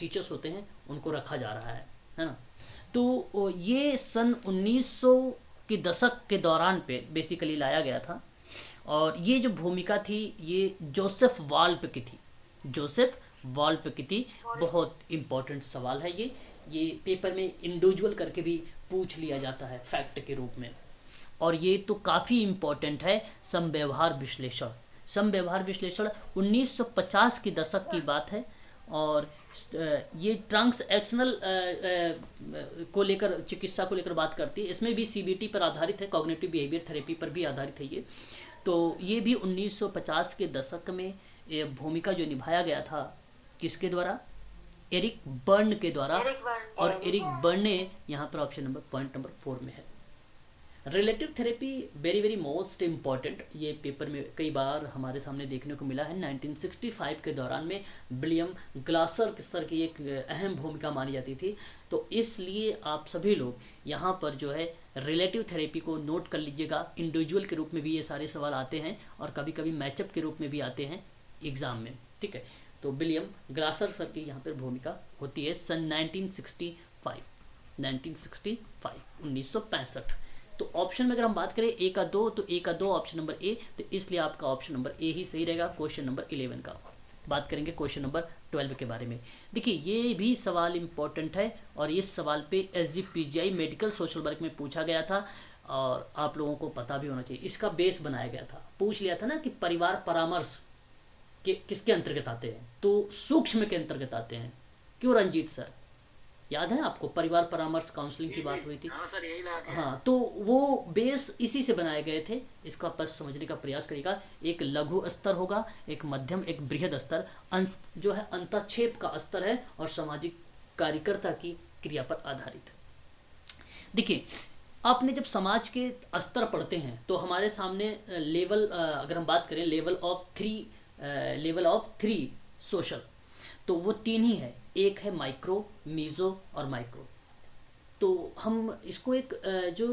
टीचर्स होते हैं उनको रखा जा रहा है ना। तो ये सन 1900 के दशक के दौरान पे बेसिकली लाया गया था, और ये जो भूमिका थी ये जोसेफ वाल्प की थी, जोसेफ वाल्प की थी। बहुत इम्पोर्टेंट सवाल है ये पेपर में इंडिविजुअल करके भी पूछ लिया जाता है फैक्ट के रूप में। और ये तो काफ़ी इम्पोर्टेंट है, समव्यवहार विश्लेषण। समव्यवहार विश्लेषण 1950 के दशक की बात है, और ये ट्रांसएक्शनल को लेकर, चिकित्सा को लेकर बात करती है। इसमें भी सीबीटी पर आधारित है, कॉग्निटिव बिहेवियर थेरेपी पर भी आधारित है ये। तो ये भी 1950 के दशक में ये भूमिका जो निभाया गया था, किसके द्वारा? एरिक बर्न के द्वारा। और एरिक बर्न ने यहाँ पर ऑप्शन नंबर पॉइंट नंबर 4 में है। Relative therapy very very most important, ये पेपर में कई बार हमारे सामने देखने को मिला है। 1965 के दौरान में विलियम ग्लासर सर की एक अहम भूमिका मानी जाती थी। तो इसलिए आप सभी लोग यहाँ पर जो है रिलेटिव थेरेपी को नोट कर लीजिएगा। इंडिविजुअल के रूप में भी ये सारे सवाल आते हैं, और कभी कभी मैचअप के रूप में भी आते हैं एग्ज़ाम में। ठीक है, तो विलियम ग्लासर सर की यहाँ पर भूमिका होती है सन 1965, 1965। तो ऑप्शन में अगर हम बात करें ए का 2, तो ए का 2 ऑप्शन नंबर ए, तो इसलिए आपका ऑप्शन नंबर ए ही सही रहेगा क्वेश्चन नंबर 11 का। बात करेंगे क्वेश्चन नंबर 12 के बारे में। देखिए ये भी सवाल इंपॉर्टेंट है, और इस सवाल पे एसजीपीजीआई मेडिकल सोशल वर्क में पूछा गया था, और आप लोगों को पता भी होना चाहिए। इसका बेस बनाया गया था, पूछ लिया था ना कि परिवार परामर्श के किसके अंतर्गत आते हैं, तो सूक्ष्म के अंतर्गत आते हैं। क्यों रंजीत सर, याद है आपको? परिवार परामर्श काउंसलिंग की बात हुई थी। हाँ सर, यही लगा। हाँ, तो वो बेस इसी से बनाए गए थे। इसका बस समझने का प्रयास करिएगा। एक लघु स्तर होगा, एक मध्यम, एक बृहद स्तर, जो है अंतक्षेप का स्तर है, और सामाजिक कार्यकर्ता की क्रिया पर आधारित। देखिए, आपने जब समाज के स्तर पढ़ते हैं तो हमारे सामने लेवल, अगर हम बात करें लेवल ऑफ थ्री सोशल, तो वो 3 ही है। एक है माइक्रो, मीजो और माइक्रो। तो हम इसको एक जो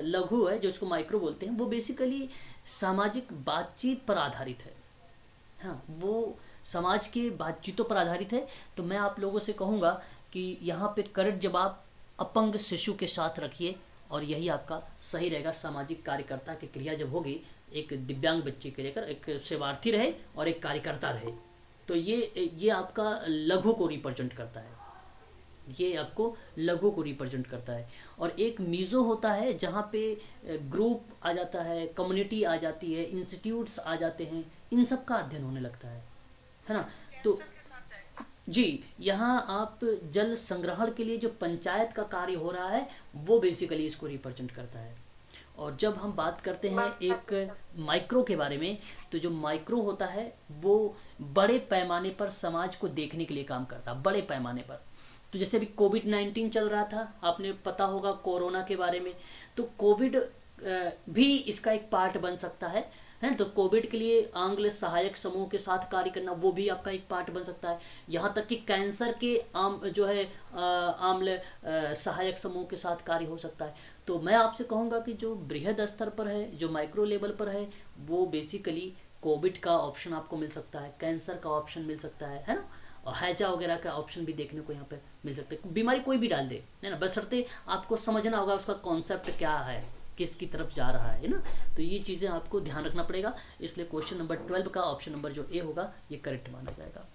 लघु है, जो इसको माइक्रो बोलते हैं, वो बेसिकली सामाजिक बातचीत पर आधारित है। हाँ, वो समाज के बातचीतों पर आधारित है। तो मैं आप लोगों से कहूँगा कि यहाँ पे करेक्ट जवाब अपंग शिशु के साथ रखिए, और यही आपका सही रहेगा। सामाजिक कार्यकर्ता की क्रिया जब होगी, एक दिव्यांग बच्चे के लेकर एक सेवार्थी रहे और एक कार्यकर्ता रहे, तो ये आपका लघु को रिप्रेजेंट करता है, ये आपको लघु को रिप्रेजेंट करता है। और एक मीज़ो होता है जहाँ पे ग्रुप आ जाता है, कम्युनिटी आ जाती है, इंस्टीट्यूट्स आ जाते हैं, इन सब का अध्ययन होने लगता है ना। तो जी, यहाँ आप जल संग्रहण के लिए जो पंचायत का कार्य हो रहा है वो बेसिकली इसको रिप्रेजेंट करता है। और जब हम बात करते हैं एक माइक्रो के बारे में, तो जो माइक्रो होता है वो बड़े पैमाने पर समाज को देखने के लिए काम करता है, बड़े पैमाने पर। तो जैसे अभी कोविड-19 चल रहा था, आपने पता होगा कोरोना के बारे में, तो कोविड भी इसका एक पार्ट बन सकता है। तो कोविड के लिए आम्ल सहायक समूह के साथ कार्य करना वो भी आपका एक पार्ट बन सकता है। यहाँ तक कि कैंसर के जो है आम्ल सहायक समूह के साथ कार्य हो सकता है। तो मैं आपसे कहूँगा कि जो बृहद स्तर पर है, जो माइक्रो लेवल पर है, वो बेसिकली कोविड का ऑप्शन आपको मिल सकता है, कैंसर का ऑप्शन मिल सकता है ना, और हैजा वगैरह का ऑप्शन भी देखने को यहाँ पे मिल सकता है। बीमारी कोई भी डाल दे, है ना, बशर्ते आपको समझना होगा उसका कॉन्सेप्ट क्या है, किसकी तरफ जा रहा है ना। तो ये चीज़ें आपको ध्यान रखना पड़ेगा। इसलिए क्वेश्चन नंबर 12 का ऑप्शन नंबर जो ए होगा ये करेक्ट माना जाएगा।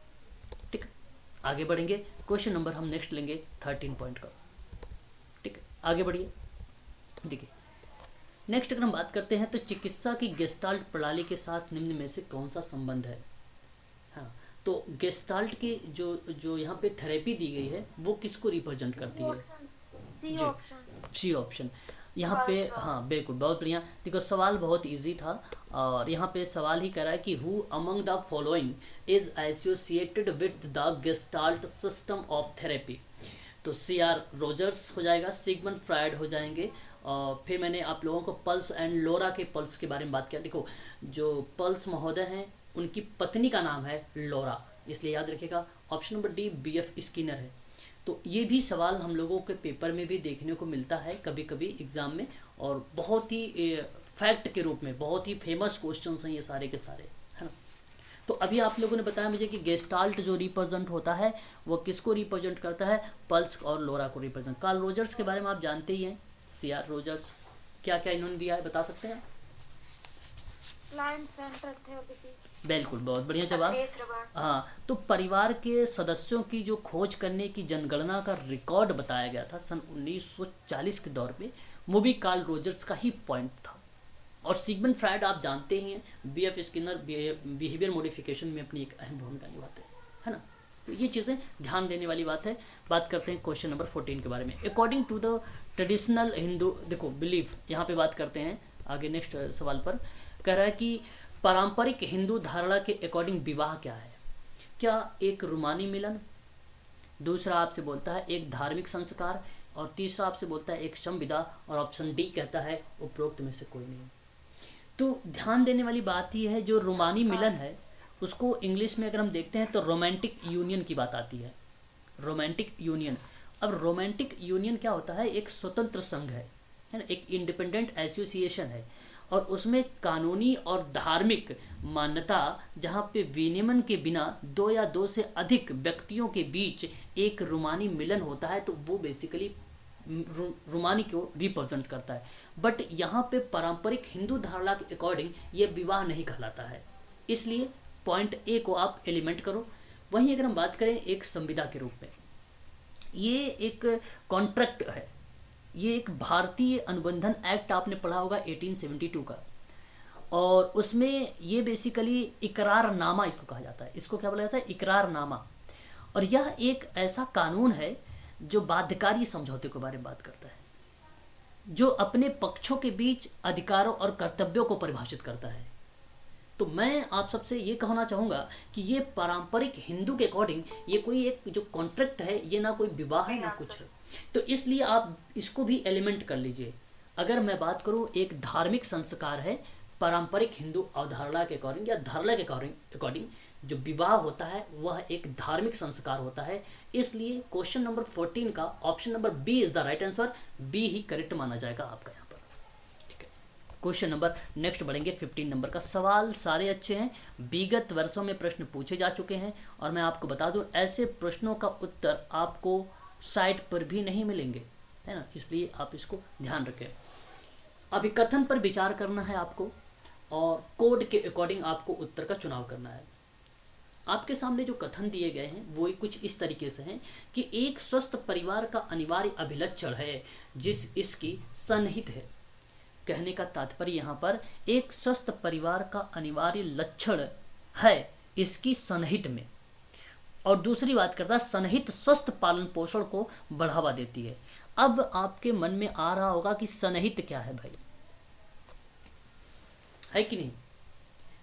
ठीक है, आगे बढ़ेंगे। क्वेश्चन नंबर हम नेक्स्ट लेंगे 13 पॉइंट का। ठीक है, आगे बढ़िए। देखिए नेक्स्ट अगर हम बात करते हैं तो चिकित्सा की गेस्टाल्ट प्रणाली के साथ निम्न में से कौन सा संबंध है। हाँ, तो गेस्टाल्ट की जो यहाँ पे थेरेपी दी गई है वो किसको रिप्रेजेंट करती है। सी ऑप्शन यहाँ पे। हाँ बिल्कुल, बहुत बढ़िया। देखो सवाल बहुत इजी था और यहाँ पे सवाल ही कह रहा है कि who among the following is associated with the gestalt system of therapy. तो CR रोजर्स हो जाएगा, सिगमंड फ्रायड हो जाएंगे, और फिर मैंने आप लोगों को पल्स एंड लोरा के पल्स के बारे में बात किया। देखो जो पल्स महोदय हैं उनकी पत्नी का नाम है लोरा, इसलिए याद रखिएगा option number D BF Skinner है। तो ये भी सवाल हम लोगों के पेपर में भी देखने को मिलता है कभी कभी एग्ज़ाम में, और बहुत ही फैक्ट के रूप में बहुत ही फेमस क्वेश्चंस हैं ये सारे के सारे, है ना। तो अभी आप लोगों ने बताया मुझे कि गेस्टाल्ट जो रिप्रेजेंट होता है वो किसको रिप्रेजेंट करता है, पल्स और लोरा को रिप्रेजेंट। कार्ल रोजर्स के बारे में आप जानते ही हैं, CR रोजर्स क्या क्या इन्होंने दिया है बता सकते हैं। बिल्कुल, बहुत बढ़िया जवाब। हाँ, तो परिवार के सदस्यों की जो खोज करने की जनगणना का रिकॉर्ड बताया गया था सन 1940 के दौर में, वो भी कार्ल रोजर्स का ही पॉइंट था। और सिगमंड फ्रायड आप जानते ही हैं, BF स्किनर बिहेवियर मॉडिफिकेशन में अपनी एक अहम भूमिका निभाते हैं, है ना। तो ये चीज़ें ध्यान देने वाली बात है। बात करते हैं क्वेश्चन नंबर 14 के बारे में। According to the traditional Hindu, देखो बिलीफ यहाँ पे बात करते हैं आगे नेक्स्ट सवाल पर। कह रहा है कि पारंपरिक हिंदू धारणा के अकॉर्डिंग विवाह क्या है। क्या एक रूमानी मिलन, दूसरा आपसे बोलता है एक धार्मिक संस्कार, और तीसरा आपसे बोलता है एक संविदा, और ऑप्शन डी कहता है उपरोक्त में से कोई नहीं। तो ध्यान देने वाली बात यह है जो रूमानी मिलन है उसको इंग्लिश में अगर हम देखते हैं तो रोमांटिक यूनियन की बात आती है, रोमांटिक यूनियन। अब रोमांटिक यूनियन क्या होता है, एक स्वतंत्र संघ है ना, एक इंडिपेंडेंट एसोसिएशन है, और उसमें कानूनी और धार्मिक मान्यता जहाँ पे विनिमय के बिना दो या दो से अधिक व्यक्तियों के बीच एक रूमानी मिलन होता है, तो वो बेसिकली रूमानी को रिप्रेजेंट करता है। बट यहाँ पे पारंपरिक हिंदू धारणा के अकॉर्डिंग ये विवाह नहीं कहलाता है, इसलिए पॉइंट ए को आप एलिमेंट करो। वहीं अगर हम बात करें एक संविदा के रूप में, ये एक कॉन्ट्रैक्ट है, ये एक भारतीय अनुबंधन एक्ट आपने पढ़ा होगा 1872 का, और उसमें ये बेसिकली इकरारनामा इसको कहा जाता है। इसको क्या बोला जाता है, इकरारनामा। और यह एक ऐसा कानून है जो बाध्यकारी समझौते के बारे में बात करता है, जो अपने पक्षों के बीच अधिकारों और कर्तव्यों को परिभाषित करता है। तो मैं आप सबसे ये कहना चाहूँगा कि ये पारंपरिक हिंदू के अकॉर्डिंग ये कोई एक जो कॉन्ट्रैक्ट है, ये ना कोई विवाह है ना कुछ है, तो इसलिए आप इसको भी एलिमेंट कर लीजिए। अगर मैं बात करूँ एक धार्मिक संस्कार है, पारंपरिक हिंदू अवधारणा के अकॉर्डिंग या धारणा के अकॉर्डिंग जो विवाह होता है वह एक धार्मिक संस्कार होता है, इसलिए क्वेश्चन नंबर 14 का option number B is the right answer, B ही करेक्ट माना जाएगा आपका यहाँ पर। ठीक है, क्वेश्चन नंबर नेक्स्ट बढ़ेंगे 15 नंबर का। सवाल सारे अच्छे हैं, विगत वर्षों में प्रश्न पूछे जा चुके हैं, और मैं आपको बता दूं ऐसे प्रश्नों का उत्तर आपको साइट पर भी नहीं मिलेंगे, है ना, इसलिए आप इसको ध्यान रखें। अभी कथन पर विचार करना है आपको, और कोड के अकॉर्डिंग आपको उत्तर का चुनाव करना है। आपके सामने जो कथन दिए गए हैं वो कुछ इस तरीके से हैं कि एक स्वस्थ परिवार का अनिवार्य अभिलक्षण है जिस इसकी सन्निहित है। कहने का तात्पर्य यहाँ पर एक स्वस्थ परिवार का अनिवार्य लक्षण है इसकी सन्निहित में। और दूसरी बात करता है सन्निहित स्वस्थ पालन पोषण को बढ़ावा देती है। अब आपके मन में आ रहा होगा कि सन्निहित क्या है भाई, है कि नहीं?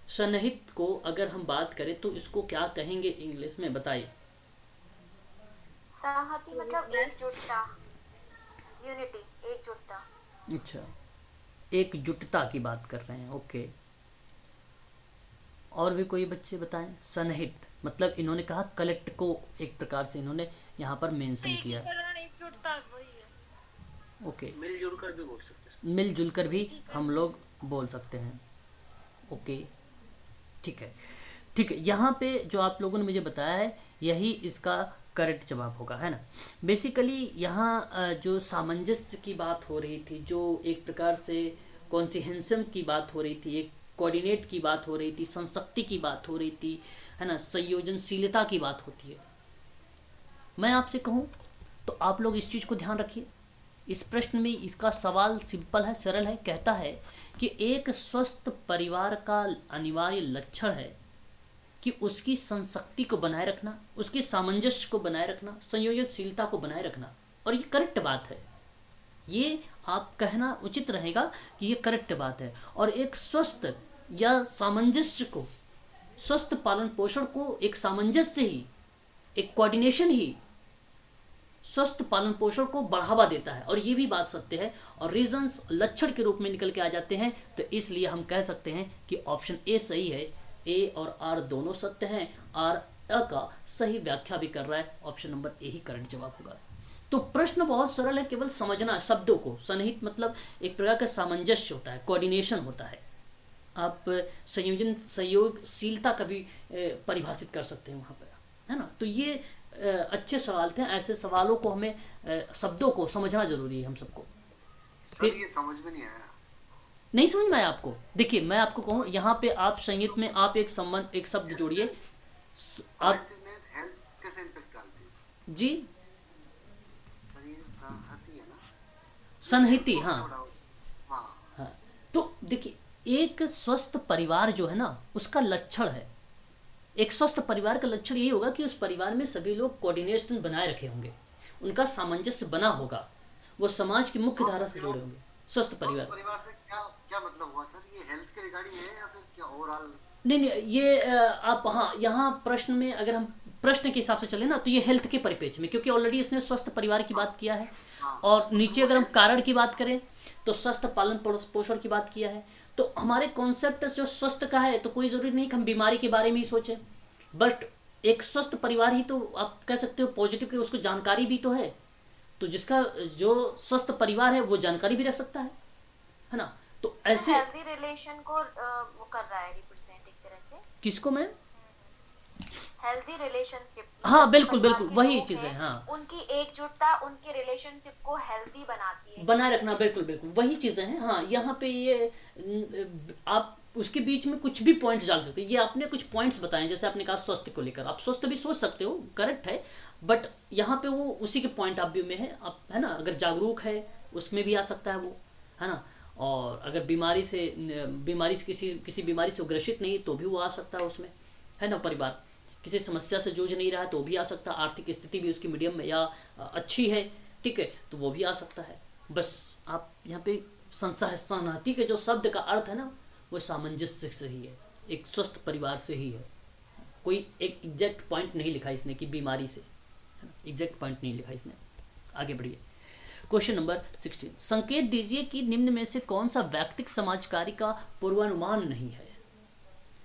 सन्निहित को अगर हम बात करें तो इसको क्या कहेंगे इंग्लिश में, बताइए। सहमति मतलब एकजुटता, यूनिटी, एकजुटता। अच्छा, एकजुटता की बात कर रहे हैं, ओके। और भी कोई बच्चे बताएं। सन्निहित मतलब इन्होंने कहा कलेक्ट को एक प्रकार से इन्होंने यहाँ पर मेंशन किया है, ओके। मिलजुल कर भी बोल सकते हैं। मिलजुल कर भी हम लोग बोल सकते हैं, ओके, ठीक है। ठीक है, यहाँ पे जो आप लोगों ने मुझे बताया है यही इसका करेक्ट जवाब होगा, है ना। बेसिकली यहाँ जो सामंजस्य की बात हो रही थी, जो एक प्रकार से कॉन्सिहेंसम की बात हो रही थी, एक कोऑर्डिनेट की बात हो रही थी, संशक्ति की बात हो रही थी, है ना, संयोजनशीलता की बात होती है। मैं आपसे कहूँ तो आप लोग इस चीज़ को ध्यान रखिए। इस प्रश्न में इसका सवाल सिंपल है, सरल है, कहता है कि एक स्वस्थ परिवार का अनिवार्य लक्षण है कि उसकी संशक्ति को बनाए रखना, उसकी सामंजस्य को बनाए रखना, संयोजनशीलता को बनाए रखना। और ये करेक्ट बात है, ये आप कहना उचित रहेगा कि ये करेक्ट बात है। और एक स्वस्थ या सामंजस्य को, स्वस्थ पालन पोषण को एक सामंजस्य ही, एक कोऑर्डिनेशन ही स्वस्थ पालन पोषण को बढ़ावा देता है। और ये भी बात सत्य है और रीजंस लक्षण के रूप में निकल के आ जाते हैं। तो इसलिए हम कह सकते हैं कि ऑप्शन ए सही है। ए और आर दोनों सत्य हैं, आर अ का सही व्याख्या भी कर रहा है, ऑप्शन नंबर ए ही करेक्ट जवाब होगा। तो प्रश्न बहुत सरल है, केवल समझना शब्दों को। सन्निहित मतलब एक प्रकार का सामंजस्य होता है, कोऑर्डिनेशन होता है। आप सहयोगशीलता का भी परिभाषित कर सकते हैं वहाँ पर, है ना। तो ये अच्छे सवाल थे। ऐसे सवालों को हमें शब्दों को समझना जरूरी है हम सबको। फिर ये समझ में नहीं आया, नहीं समझ में आया आपको? देखिए मैं आपको कहूँ, यहाँ पे आप संगीत में आप एक संबंध, एक शब्द जोड़िए। आप हेल्थ कैसे इम्पैक्ट डालती है? जी, सर ये सहमति है ना, सन्निहिति, हाँ हाँ। हाँ। तो देखिए एक स्वस्थ परिवार जो है ना, उसका लक्षण है, एक स्वस्थ परिवार का लक्षण यही होगा कि उस परिवार में सभी लोग कोऑर्डिनेशन बनाए रखे होंगे, उनका सामंजस्य बना होगा, वो समाज की मुख्य धारा से जुड़े होंगे। स्वस्थ परिवार से क्या क्या मतलब हुआ सर? ये हेल्थ के रिगार्डिंग है या फिर क्या ओवरऑल? नहीं, ये आप, हाँ, यहाँ प्रश्न में अगर हम प्रश्न के हिसाब से चले ना तो ये हेल्थ के परिप्रेक्ष्य में, क्योंकि ऑलरेडी इसने स्वस्थ परिवार की बात किया है। और नीचे अगर हम कारण की बात करें तो स्वस्थ पालन पोषण की बात किया है। तो हमारे कॉन्सेप्ट जो स्वस्थ का है, तो कोई ज़रूरी नहीं कि हम बीमारी के बारे में ही सोचें, बट एक स्वस्थ परिवार ही तो आप कह सकते हो पॉजिटिव कि उसको जानकारी भी तो है। तो जिसका जो स्वस्थ परिवार है वो जानकारी भी रख सकता है ना। तो ऐसे हेल्दी रिलेशन को वो कर रहा है रिप्रेजेंट एक तरह से। किसको मैं? Healthy relationship. हाँ बिल्कुल बिल्कुल, वही चीज़ है। हाँ, उनकी एकजुटता उनके रिलेशनशिप को हेल्दी बनाती है, बनाए रखना, बिल्कुल बिल्कुल वही चीज़ें हैं। हाँ, यहाँ पे ये आप उसके बीच में कुछ भी पॉइंट्स डाल सकते हैं। ये आपने कुछ पॉइंट्स बताए, जैसे आपने कहा स्वास्थ्य को लेकर, आप स्वस्थ भी सोच सकते हो, करेक्ट है, बट यहाँ पे वो उसी के पॉइंट ऑफ व्यू में है, आप, है ना। अगर जागरूक है उसमें भी आ सकता है वो, है ना। और अगर बीमारी से किसी बीमारी से ग्रसित नहीं तो भी वो आ सकता है उसमें, है ना। परिवार किसी समस्या से जूझ नहीं रहा है तो भी आ सकता है, आर्थिक स्थिति भी उसकी मीडियम में या अच्छी है, ठीक है, तो वो भी आ सकता है। बस आप यहाँ पे संहति के जो शब्द का अर्थ है ना, वो सामंजस्य से ही है, एक स्वस्थ परिवार से ही है। कोई एक एग्जैक्ट पॉइंट नहीं लिखा इसने कि बीमारी से, है ना, एग्जैक्ट पॉइंट नहीं लिखा इसने। आगे बढ़िए, क्वेश्चन नंबर 16, संकेत दीजिए कि निम्न में से कौन सा व्यक्तिक समाज कार्य का पूर्वानुमान नहीं है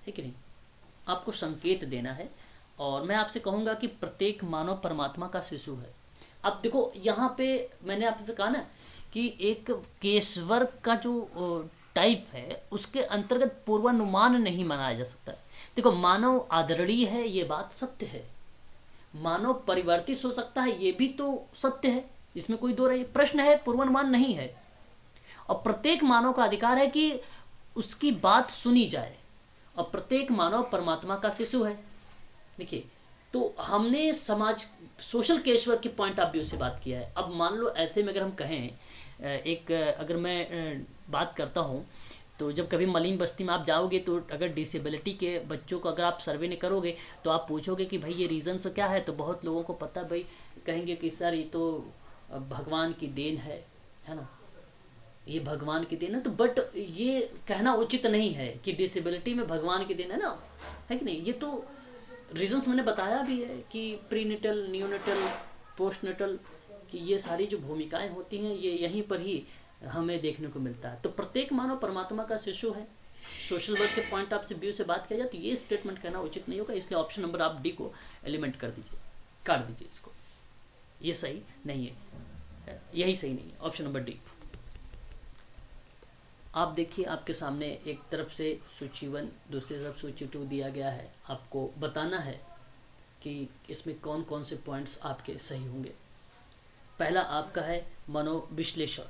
कि नहीं। आपको संकेत देना है और मैं आपसे कहूँगा कि प्रत्येक मानव परमात्मा का शिशु है। अब देखो यहाँ पे मैंने आपसे कहा ना कि एक केसवर का जो टाइप है उसके अंतर्गत पूर्वानुमान नहीं मनाया जा सकता। देखो मानव आदरणीय है, ये बात सत्य है, मानव परिवर्तित हो सकता है, ये भी तो सत्य है, इसमें कोई दो राय। प्रश्न है पूर्वानुमान नहीं है, और प्रत्येक मानव का अधिकार है कि उसकी बात सुनी जाए, और प्रत्येक मानव परमात्मा का शिशु है। देखिए, तो हमने समाज सोशल केशवर के पॉइंट ऑफ व्यू से बात किया है। अब मान लो ऐसे में अगर हम कहें, अगर मैं बात करता हूँ तो जब कभी मलिन बस्ती में आप जाओगे तो अगर डिसेबिलिटी के बच्चों को अगर आप सर्वे नहीं करोगे तो आप पूछोगे कि भाई ये रीज़न्स क्या है, तो बहुत लोगों को पता भाई कहेंगे कि सर ये तो भगवान की देन है ना, ये भगवान की देन है। तो बट ये कहना उचित नहीं है कि डिसेबिलिटी में भगवान की देन है ना, है कि नहीं। ये तो रीजंस मैंने बताया भी है कि प्रीनेटल, न्यूनेटल, पोस्टनेटल कि ये सारी जो भूमिकाएं होती हैं ये यहीं पर ही हमें देखने को मिलता है। तो प्रत्येक मानव परमात्मा का शिशु है। सोशल वर्क के पॉइंट ऑफ व्यू से बात किया जाए तो ये स्टेटमेंट कहना उचित नहीं होगा, इसलिए ऑप्शन नंबर आप डी को एलिमेंट कर दीजिए, काट दीजिए इसको, ये सही नहीं है, यही सही नहीं है, ऑप्शन नंबर डी। आप देखिए आपके सामने एक तरफ से सूची 1, दूसरी तरफ सूची 2 दिया गया है। आपको बताना है कि इसमें कौन कौन से पॉइंट्स आपके सही होंगे। पहला आपका है मनोविश्लेषण।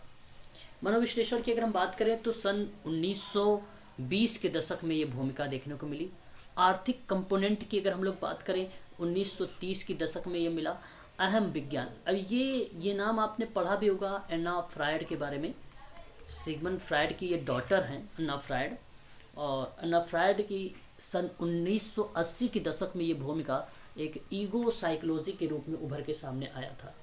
मनोविश्लेषण की अगर हम बात करें तो सन 1920 के दशक में ये भूमिका देखने को मिली। आर्थिक कंपोनेंट की अगर हम लोग बात करें 1930 की दशक में ये मिला। अहम विज्ञान, अब ये नाम आपने पढ़ा भी होगा एना फ्रायड के बारे में। सिगमंड फ्रायड की ये डॉटर हैं अन्ना फ्रायड, और अन्ना फ्रायड की सन 1980 के दशक में ये भूमिका एक ईगो साइकोलॉजी के रूप में उभर के सामने आया था।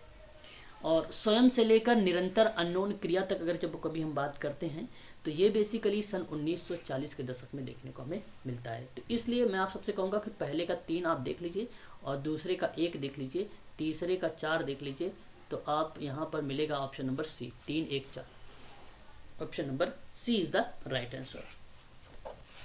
और स्वयं से लेकर निरंतर अननोन क्रिया तक अगर जब कभी हम बात करते हैं तो ये बेसिकली सन 1940 के दशक में देखने को हमें मिलता है। तो इसलिए मैं आप सबसे कहूँगा कि पहले का 3 आप देख लीजिए और दूसरे का 1 देख लीजिए, तीसरे का 4 देख लीजिए, तो आप यहाँ पर मिलेगा option number C, 3, 1, 4। Option number C is the right answer,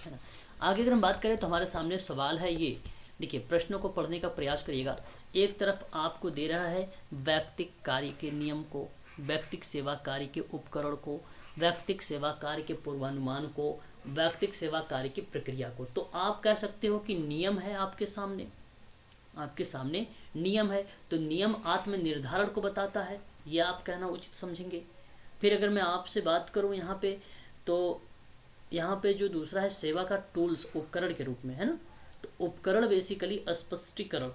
है ना। आगे अगर हम बात करें तो हमारे सामने सवाल है ये, देखिए प्रश्नों को पढ़ने का प्रयास करिएगा। एक तरफ आपको दे रहा है वैयक्तिक कार्य के नियम को, वैयक्तिक सेवा कार्य के उपकरण को, वैयक्तिक सेवा कार्य के पूर्वानुमान को, वैयक्तिक सेवा कार्य की प्रक्रिया को। तो आप कह सकते हो कि नियम है आपके सामने नियम है, तो नियम आत्म निर्धारण को बताता है, ये आप कहना उचित समझेंगे। फिर अगर मैं आपसे बात करूं यहाँ पे, तो यहाँ पे जो दूसरा है सेवा का टूल्स, उपकरण के रूप में, है ना। तो उपकरण बेसिकली स्पष्टीकरण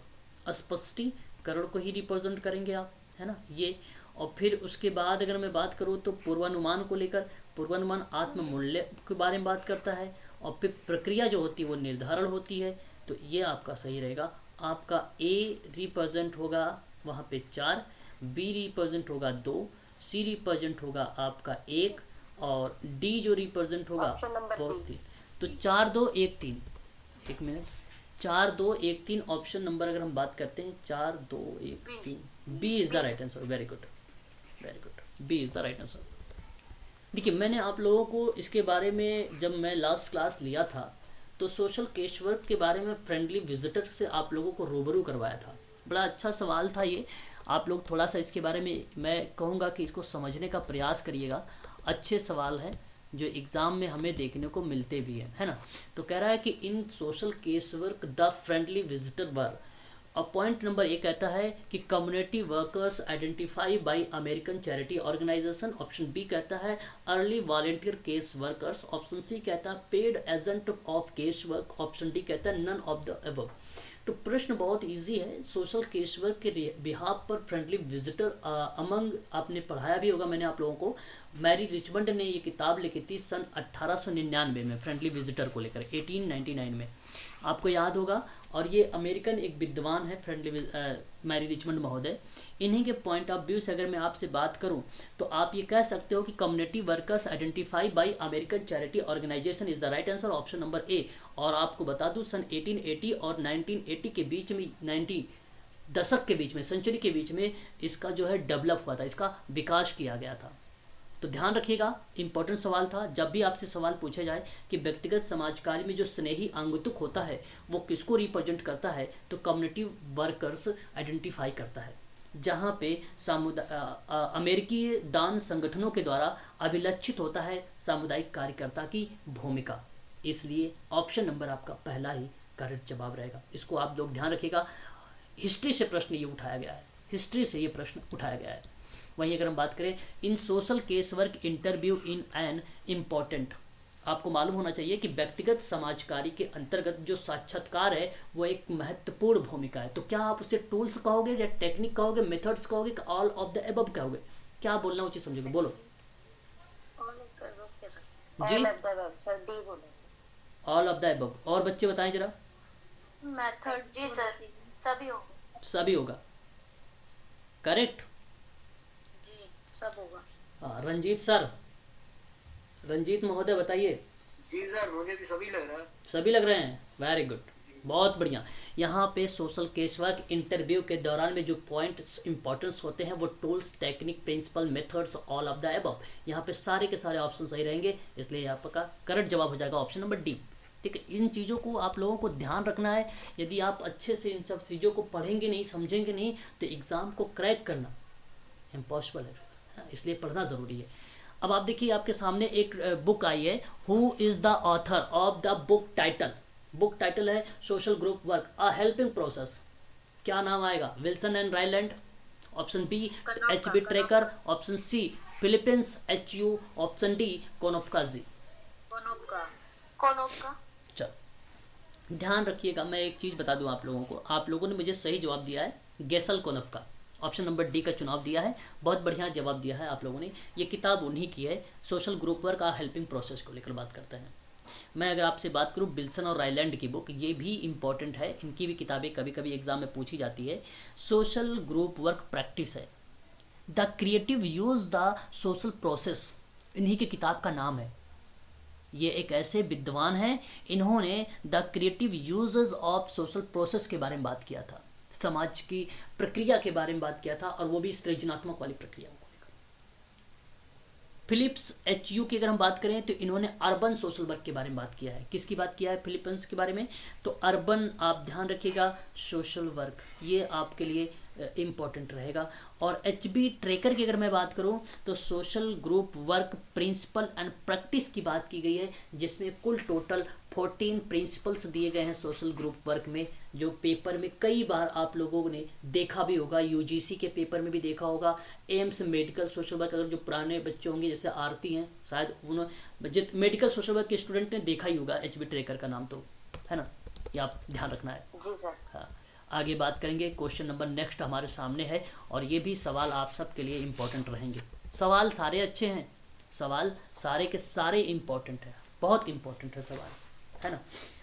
को ही रिप्रेजेंट करेंगे आप, है ना ये। और फिर उसके बाद अगर मैं बात करूँ तो पूर्वानुमान को लेकर, पूर्वानुमान आत्म मूल्य के बारे में बात करता है, और फिर प्रक्रिया जो होती है वो निर्धारण होती है। तो ये आपका सही रहेगा। आपका ए रिप्रेजेंट होगा वहाँ पे 4, बी रिप्रेजेंट होगा 2, सी रिप्रेजेंट होगा आपका 1, और डी जो रिप्रेजेंट होगा वो 3। तो 4, 2, 1, 3, 1 मिनट, 4, 2, 1, 3 ऑप्शन नंबर अगर हम बात करते हैं 4, 2, 1, 3, B is the right answer. Very good, B is the right answer. देखिए मैंने आप लोगों को इसके बारे में जब मैं लास्ट क्लास लिया था तो सोशल केस वर्क के बारे में फ्रेंडली विजिटर से आप लोगों को रूबरू करवाया था। बड़ा अच्छा सवाल था ये। आप लोग थोड़ा सा इसके बारे में मैं कहूँगा कि इसको समझने का प्रयास करिएगा। अच्छे सवाल हैं जो एग्ज़ाम में हमें देखने को मिलते भी हैं, है ना। तो कह रहा है कि in social case work the friendly visitor were. और पॉइंट नंबर 1 कहता है कि community workers identify by American charity organisation. Option B कहता है early volunteer case workers. Option C कहता है paid agent of case work. Option D कहता है नन ऑफ द अबव। तो प्रश्न बहुत इजी है। सोशल केस वर्क के बिहाफ पर फ्रेंडली विजिटर अमंग, आपने पढ़ाया भी होगा मैंने आप लोगों को। मैरी रिचमंड ने ये किताब लिखी थी सन 1899 में, फ्रेंडली विजिटर को लेकर 1899 में, आपको याद होगा। और ये अमेरिकन एक विद्वान है फ्रेंडली मैरी रिचमंड महोदय। इन्हीं के पॉइंट ऑफ व्यू से अगर मैं आपसे बात करूं तो आप ये कह सकते हो कि community workers identify by American charity organization is the right answer, option number A. और आपको बता दूं सन 1880 और 1980 के बीच में, 90 दशक के बीच में, सेंचुरी के बीच में इसका जो है डेवलप हुआ था, इसका विकास किया गया था। तो ध्यान रखिएगा, इंपॉर्टेंट सवाल था। जब भी आपसे सवाल पूछा जाए कि व्यक्तिगत समाज कार्य में जो स्नेही आंगतुक होता है वो किसको रिप्रेजेंट करता है, तो कम्युनिटी वर्कर्स आइडेंटिफाई करता है, जहाँ पे अमेरिकी दान संगठनों के द्वारा अभिलक्षित होता है सामुदायिक कार्यकर्ता की भूमिका। इसलिए ऑप्शन नंबर आपका पहला ही करेक्ट जवाब रहेगा। इसको आप लोग ध्यान रखिएगा। हिस्ट्री से प्रश्न ये उठाया गया है, हिस्ट्री से ये प्रश्न उठाया गया है। वहीं अगर हम बात करें in social case work interview in an important, आपको मालूम होना चाहिए कि व्यक्तिगत समाज कार्य के अंतर्गत जो साक्षात्कार है वो एक महत्वपूर्ण भूमिका है। तो क्या आप उसे टूल्स कहोगे या टेक्निक कहोगे, मेथड्स कहोगे, ऑल ऑफ द अबव कहोगे, क्या बोलना उचित समझोगे, बोलो। जी, all of the above sir, D बोले। All of the above. और बच्चे बताएं जरा। मेथड जी सर, सभी हो। सभी होगा, करेक्ट। जी सब होगा। हाँ, रंजीत सर, रंजीत महोदय बताइए। जी सर, मुझे भी सभी लग रहा है। सभी लग रहे हैं, वेरी गुड, बहुत बढ़िया। यहाँ पे सोशल केस वर्क इंटरव्यू के दौरान में जो पॉइंट्स इंपॉर्टेंस होते हैं वो tools, technique, principle, methods, all of the above. यहाँ पे सारे के सारे ऑप्शन सही रहेंगे, इसलिए यहाँ पर का करेक्ट जवाब हो जाएगा ऑप्शन नंबर डी। ठीक है, इन चीज़ों को आप लोगों को ध्यान रखना है। यदि आप अच्छे से इन सब चीज़ों को पढ़ेंगे नहीं, समझेंगे नहीं, तो एग्ज़ाम को क्रैक करना इम्पॉसिबल है, इसलिए पढ़ना ज़रूरी है। अब आप देखिए, आपके सामने एक बुक आई है, who is the author of the book title. Book title है social group work a helping process. क्या नाम आएगा? Wilson and Ryland, option B H B Trecker, option C Phillips H U, option D Konopka G. Konopka. चलो ध्यान रखिएगा, मैं एक चीज़ बता दूं आप लोगों को, आप लोगों ने मुझे सही जवाब दिया है, गेसल कोनोप्का, ऑप्शन नंबर डी का चुनाव दिया है। बहुत बढ़िया जवाब दिया है आप लोगों ने। ये किताब उन्हीं की है, सोशल ग्रुप वर्क का हेल्पिंग प्रोसेस को लेकर बात करते हैं। मैं अगर आपसे बात करूं, बिल्सन और राइलैंड की बुक, ये भी इम्पॉर्टेंट है, इनकी भी किताबें कभी कभी एग्जाम में पूछी जाती है। सोशल ग्रुप वर्क प्रैक्टिस है, the creative use the social process, इन्हीं की किताब का नाम है। ये एक ऐसे विद्वान हैं, इन्होंने the creative uses of social process के बारे में बात किया था, समाज की प्रक्रिया के बारे में बात किया था, और वो भी सृजनात्मक वाली प्रक्रिया को लेकर। फिलिप्स एच यू की अगर हम बात करें तो इन्होंने अर्बन सोशल वर्क के बारे में बात किया है। किसकी बात किया है? फिलिपींस के बारे में। तो अर्बन आप ध्यान रखिएगा, सोशल वर्क ये आपके लिए इम्पॉर्टेंट रहेगा। और एच बी ट्रेकर की अगर मैं बात करूं तो social group work principal and practice की बात की गई है, जिसमें कुल टोटल 14 प्रिंसिपल्स दिए गए हैं सोशल ग्रुप वर्क में, जो पेपर में कई बार आप लोगों ने देखा भी होगा, यूजीसी के पेपर में भी देखा होगा। एम्स मेडिकल सोशल वर्क, अगर जो पुराने बच्चे होंगे जैसे आरती हैं, शायद उन्होंने मेडिकल सोशल वर्क के स्टूडेंट ने देखा ही होगा एच बी ट्रेकर का नाम, तो है ना, ये आप ध्यान रखना है। जी सर। हाँ, आगे बात करेंगे। क्वेश्चन नंबर नेक्स्ट हमारे सामने है, और ये भी सवाल आप सब के लिए इम्पोर्टेंट रहेंगे। सवाल सारे अच्छे हैं, सवाल सारे के सारे इम्पोर्टेंट हैं, बहुत इम्पोर्टेंट है सवाल, है ना।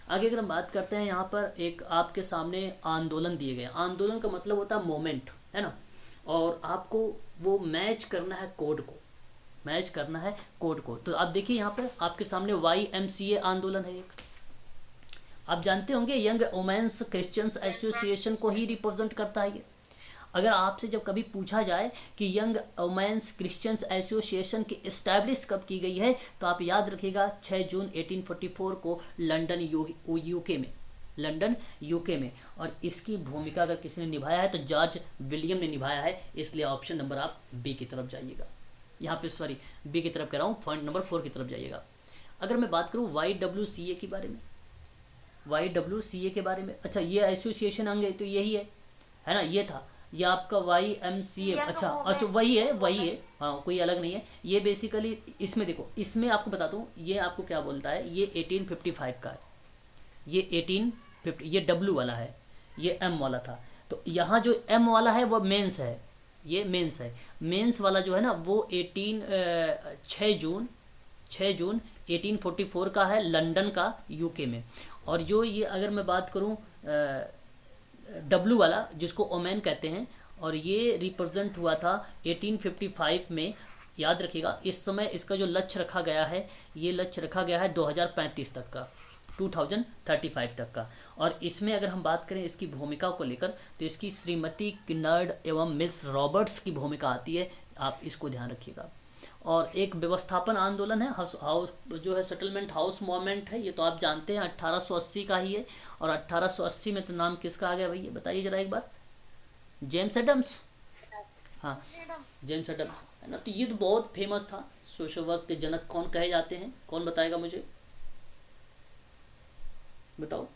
आगे अगर हम बात करते हैं, यहाँ पर एक आपके सामने आंदोलन दिए गए। आंदोलन का मतलब होता है मोमेंट, है ना, और आपको वो मैच करना है कोड को, मैच करना है कोड को। तो आप देखिए यहाँ पर आपके सामने YMCA आंदोलन है एक, आप जानते होंगे यंग वुमेन्स क्रिश्चियंस एसोसिएशन को ही रिप्रेजेंट करता है ये। अगर आपसे जब कभी पूछा जाए कि यंग वुमेन्स क्रिश्चियंस एसोसिएशन की इस्टेब्लिश कब की गई है, तो आप याद रखिएगा 6 जून 1844 को लंदन यूके में, लंदन यूके में। और इसकी भूमिका अगर किसी ने निभाया है तो जॉर्ज विलियम ने निभाया है, इसलिए ऑप्शन नंबर आप बी की तरफ जाइएगा। यहाँ पे सॉरी बी की तरफ कह रहा हूँ, पॉइंट नंबर 4 की तरफ जाइएगा। अगर मैं बात करूँ YWCA के बारे में, YWCA के बारे में, अच्छा ये एसोसिएशन अंग है तो यही है ना, ये था ये आपका YMCA। अच्छा अच्छा वही है, हाँ कोई अलग नहीं है। ये बेसिकली इसमें देखो, इसमें आपको बता दूँ ये आपको क्या बोलता है, ये 1855 का है, ये 1850, ये W वाला है, ये M वाला था। तो यहाँ जो M वाला है वो मेंस है, ये मेंस है। मेंस वाला जो है ना वो 6 जून 1844 का है, लंदन का यूके में। और जो ये अगर मैं बात करूं W वाला जिसको ओमेन कहते हैं, और ये रिप्रेजेंट हुआ था 1855 में। याद रखिएगा इस समय इसका जो लक्ष्य रखा गया है, ये लक्ष्य रखा गया है 2035 तक का, 2035 तक का। और इसमें अगर हम बात करें इसकी भूमिका को लेकर, तो इसकी श्रीमती किन्नर्ड एवं मिस रॉबर्ट्स की भूमिका आती है, आप इसको ध्यान रखिएगा। और एक व्यवस्थापन आंदोलन है, हाउस जो है सेटलमेंट हाउस मूवमेंट है, ये तो आप जानते हैं 1880 का ही है। और 1880 में तो नाम किसका आ गया भैया, बताइए जरा एक बार। जेम्स एडम्स, हाँ जेम्स एडम्स, है ना। तो ये तो बहुत फेमस था। सोशल वर्क के जनक कौन कहे जाते हैं, कौन बताएगा मुझे, बताओ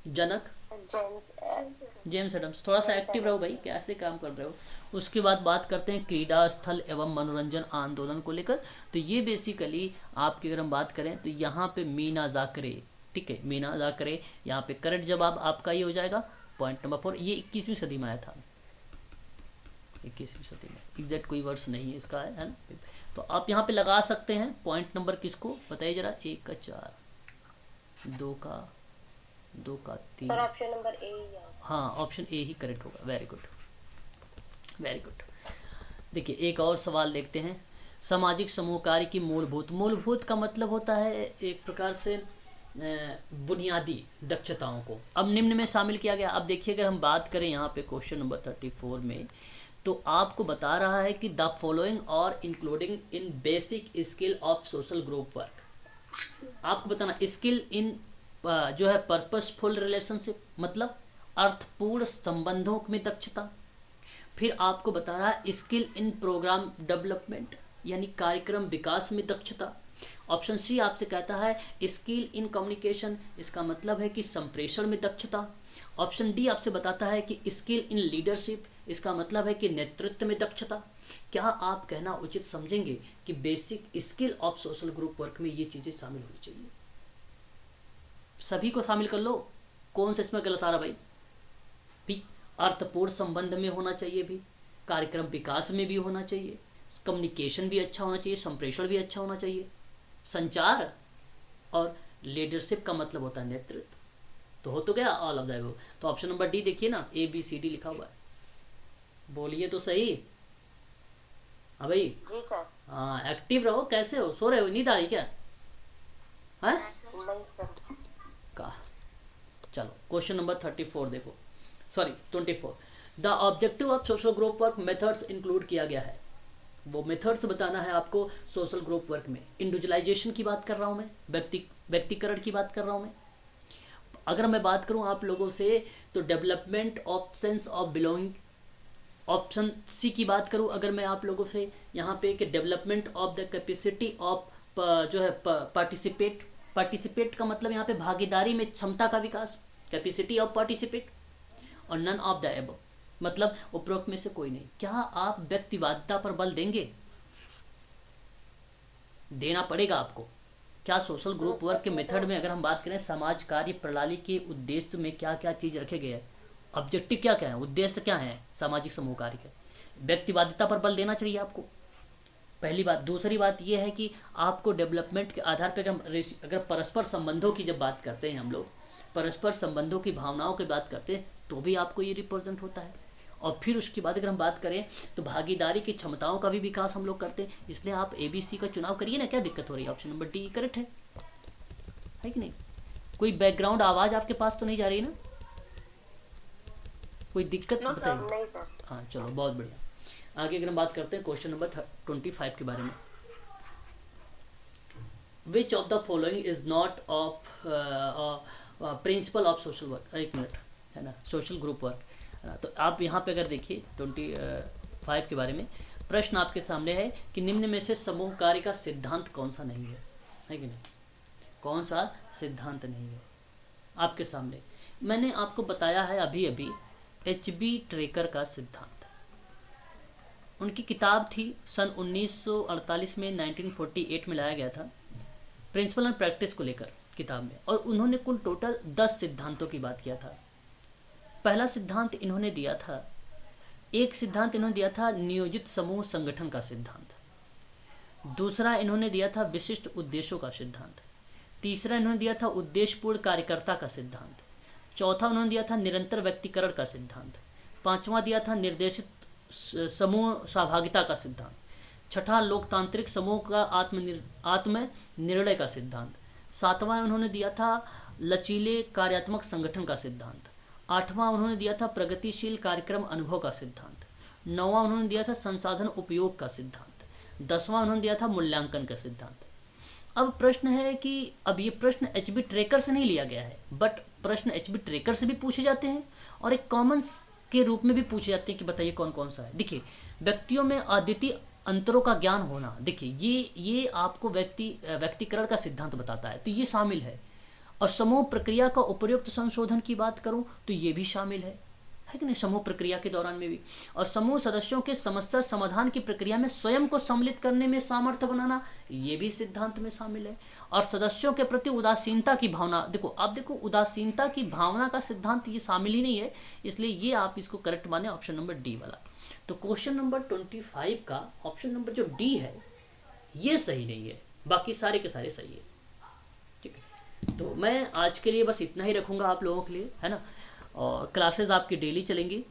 जनक। James Adams. थोड़ा सा एक्टिव रहो भाई, कैसे काम कर रहे हो। उसके बाद बात करते हैं क्रीड़ा स्थल एवं मनोरंजन आंदोलन को लेकर। तो ये बेसिकली आपकी अगर हम बात करें तो यहाँ पे मीना जाकरे, ठीक है, मीना जाकरे, यहाँ पे करेक्ट जवाब आपका ये हो जाएगा, पॉइंट नंबर 4। ये 21वीं सदी में आया था, 21वीं सदी में, एग्जैक्ट कोई वर्ष नहीं है इसका, है ना। तो आप यहाँ पे लगा सकते हैं पॉइंट नंबर किसको बताइए जरा, 1 का 4, 2 का 3। सर ऑप्शन नंबर ए ही है। हाँ, ऑप्शन ए ही करेक्ट होगा। Very good, very good. देखिए एक और सवाल देखते हैं, सामाजिक समूह कार्य की मूलभूत का मतलब होता है एक प्रकार से बुनियादी दक्षताओं को अब निम्न में शामिल किया गया। अब देखिए अगर हम बात करें यहाँ पे क्वेश्चन नंबर 34 में, तो आपको बता रहा है कि द फॉलोइंग और including in basic skill of social group work. आपको बताना स्किल इन जो है पर्पसफुल रिलेशनशिप, मतलब अर्थपूर्ण संबंधों में दक्षता। फिर आपको बता रहा है स्किल इन प्रोग्राम डेवलपमेंट, यानी कार्यक्रम विकास में दक्षता। ऑप्शन सी आपसे कहता है स्किल इन कम्युनिकेशन, इसका मतलब है कि संप्रेषण में दक्षता। ऑप्शन डी आपसे बताता है कि स्किल इन लीडरशिप, इसका मतलब है कि नेतृत्व में दक्षता। क्या आप कहना उचित समझेंगे कि basic skill of social group work में ये चीज़ें शामिल होनी चाहिए? सभी को शामिल कर लो। कौन सा इसमें गलत आ रहा भाई? भी अर्थपूर्ण संबंध में होना चाहिए, भी कार्यक्रम विकास में भी होना चाहिए, कम्युनिकेशन भी अच्छा होना चाहिए, संप्रेषण भी अच्छा होना चाहिए, संचार और लीडरशिप का मतलब होता है नेतृत्व। तो हो तो गया ऑल ऑफ द अबव। तो ऑप्शन नंबर डी देखिए ना, ABCD लिखा हुआ है, बोलिए तो सही। हाँ भाई, जी सर। हाँ एक्टिव रहो। कैसे हो, सो रहे हो, नींद आ रही क्या है नहीं सर। का? चलो क्वेश्चन नंबर 34 देखो, sorry 24। The objective of social group work methods include किया गया है। वो मेथड्स बताना है आपको सोशल ग्रुप वर्क में। इंडिविजुअलाइजेशन की बात कर रहा हूँ मैं, व्यक्तिकरण की बात कर रहा हूँ मैं। अगर मैं बात करूँ आप लोगों से तो development of sense of belonging, option C की बात करूँ अगर मैं आप लोगों से यहाँ पे कि development of the capacity of जो है पार्टिसिपेट का मतलब यहाँ पे भागीदारी में क्षमता का विकास, कैपेसिटी ऑफ पार्टिसिपेट। और नन ऑफ द एबव मतलब उपरोक्त में से कोई नहीं। क्या आप व्यक्तिवादिता पर बल देंगे? देना पड़ेगा आपको। क्या सोशल ग्रुप वर्क के मेथड में अगर हम बात करें समाज कार्य प्रणाली के उद्देश्य में क्या क्या चीज़ रखे गए हैं, ऑब्जेक्टिव क्या क्या है, उद्देश्य क्या है सामाजिक समूह कार्य के, व्यक्तिवादिता पर बल देना चाहिए आपको, पहली बात। दूसरी बात यह है कि आपको डेवलपमेंट के आधार पर अगर परस्पर संबंधों की जब बात करते हैं हम लोग, परस्पर संबंधों की भावनाओं की बात करते हैं तो भी आपको ये रिप्रेजेंट होता है। और फिर उसके बाद अगर हम बात करें तो भागीदारी की क्षमताओं का भी विकास हम लोग करते हैं। इसलिए आप ABC का चुनाव करिए ना, क्या दिक्कत हो रही है? ऑप्शन नंबर डी करेक्ट है कि नहीं? कोई बैकग्राउंड आवाज़ आपके पास तो नहीं जा रही ना? कोई दिक्कत बताइए। नहीं सर। हाँ चलो बहुत बढ़िया। आगे अगर हम बात करते हैं क्वेश्चन नंबर 25 के बारे में। Which of the following is not of principle of social work, एक मिनट है ना, सोशल ग्रुप वर्क। तो आप यहाँ पे अगर देखिए 25 के बारे में प्रश्न आपके सामने है कि निम्न में से समूह कार्य का सिद्धांत कौन सा नहीं है कि नहीं? कौन सा सिद्धांत नहीं है आपके सामने? मैंने आपको बताया है अभी अभी HB ट्रेकर का सिद्धांत। उनकी किताब थी सन 1948 में, 1948 में लाया गया था, प्रिंसिपल एंड प्रैक्टिस को लेकर किताब में। और उन्होंने कुल टोटल 10 सिद्धांतों की बात किया था। पहला सिद्धांत इन्होंने दिया था, एक सिद्धांत इन्होंने दिया था नियोजित समूह संगठन का सिद्धांत। दूसरा इन्होंने दिया था विशिष्ट उद्देश्यों का सिद्धांत। तीसरा इन्होंने दिया था उद्देश्यपूर्ण कार्यकर्ता का सिद्धांत। चौथा उन्होंने दिया था निरंतर व्यक्तिकरण का सिद्धांत। पांचवा दिया था निर्देशित समूह सहभागिता का सिद्धांत। छठा लोकतांत्रिक समूह का आत्म निर्णय का सिद्धांत। सातवां उन्होंने दिया था लचीले कार्यात्मक संगठन का सिद्धांत। आठवां उन्होंने दिया था प्रगतिशील कार्यक्रम अनुभव का सिद्धांत। नौवां उन्होंने दिया था संसाधन उपयोग का सिद्धांत। 10वां उन्होंने दिया था मूल्यांकन का सिद्धांत। अब प्रश्न है कि अब ये प्रश्न HB ट्रेकर से नहीं लिया गया है, बट प्रश्न HB ट्रेकर से भी पूछे जाते हैं और एक कॉमन के रूप में भी पूछे जाते हैं कि बताइए कौन कौन सा है। देखिए व्यक्तियों में अद्वितीय अंतरों का ज्ञान होना, देखिए ये आपको व्यक्तिकरण का सिद्धांत बताता है, तो ये शामिल है। और समूह प्रक्रिया का उपयुक्त संशोधन की बात करूं तो ये भी शामिल है। है कि नहीं, समूह प्रक्रिया के दौरान में भी। और समूह सदस्यों के समस्या समाधान की प्रक्रिया में स्वयं को सम्मिलित करने में सामर्थ्य बनाना, ये भी सिद्धांत में शामिल है। और सदस्यों के प्रति उदासीनता की भावना, देखो आप देखो उदासीनता की भावना का सिद्धांत ये शामिल ही नहीं है, इसलिए ये आप इसको करेक्ट माने ऑप्शन नंबर डी वाला। तो क्वेश्चन नंबर 25 का ऑप्शन नंबर जो डी है ये सही नहीं है, बाकी सारे के सारे सही है। ठीक है, तो मैं आज के लिए बस इतना ही रखूँगा आप लोगों के लिए, है ना। और क्लासेस आपकी डेली चलेंगी।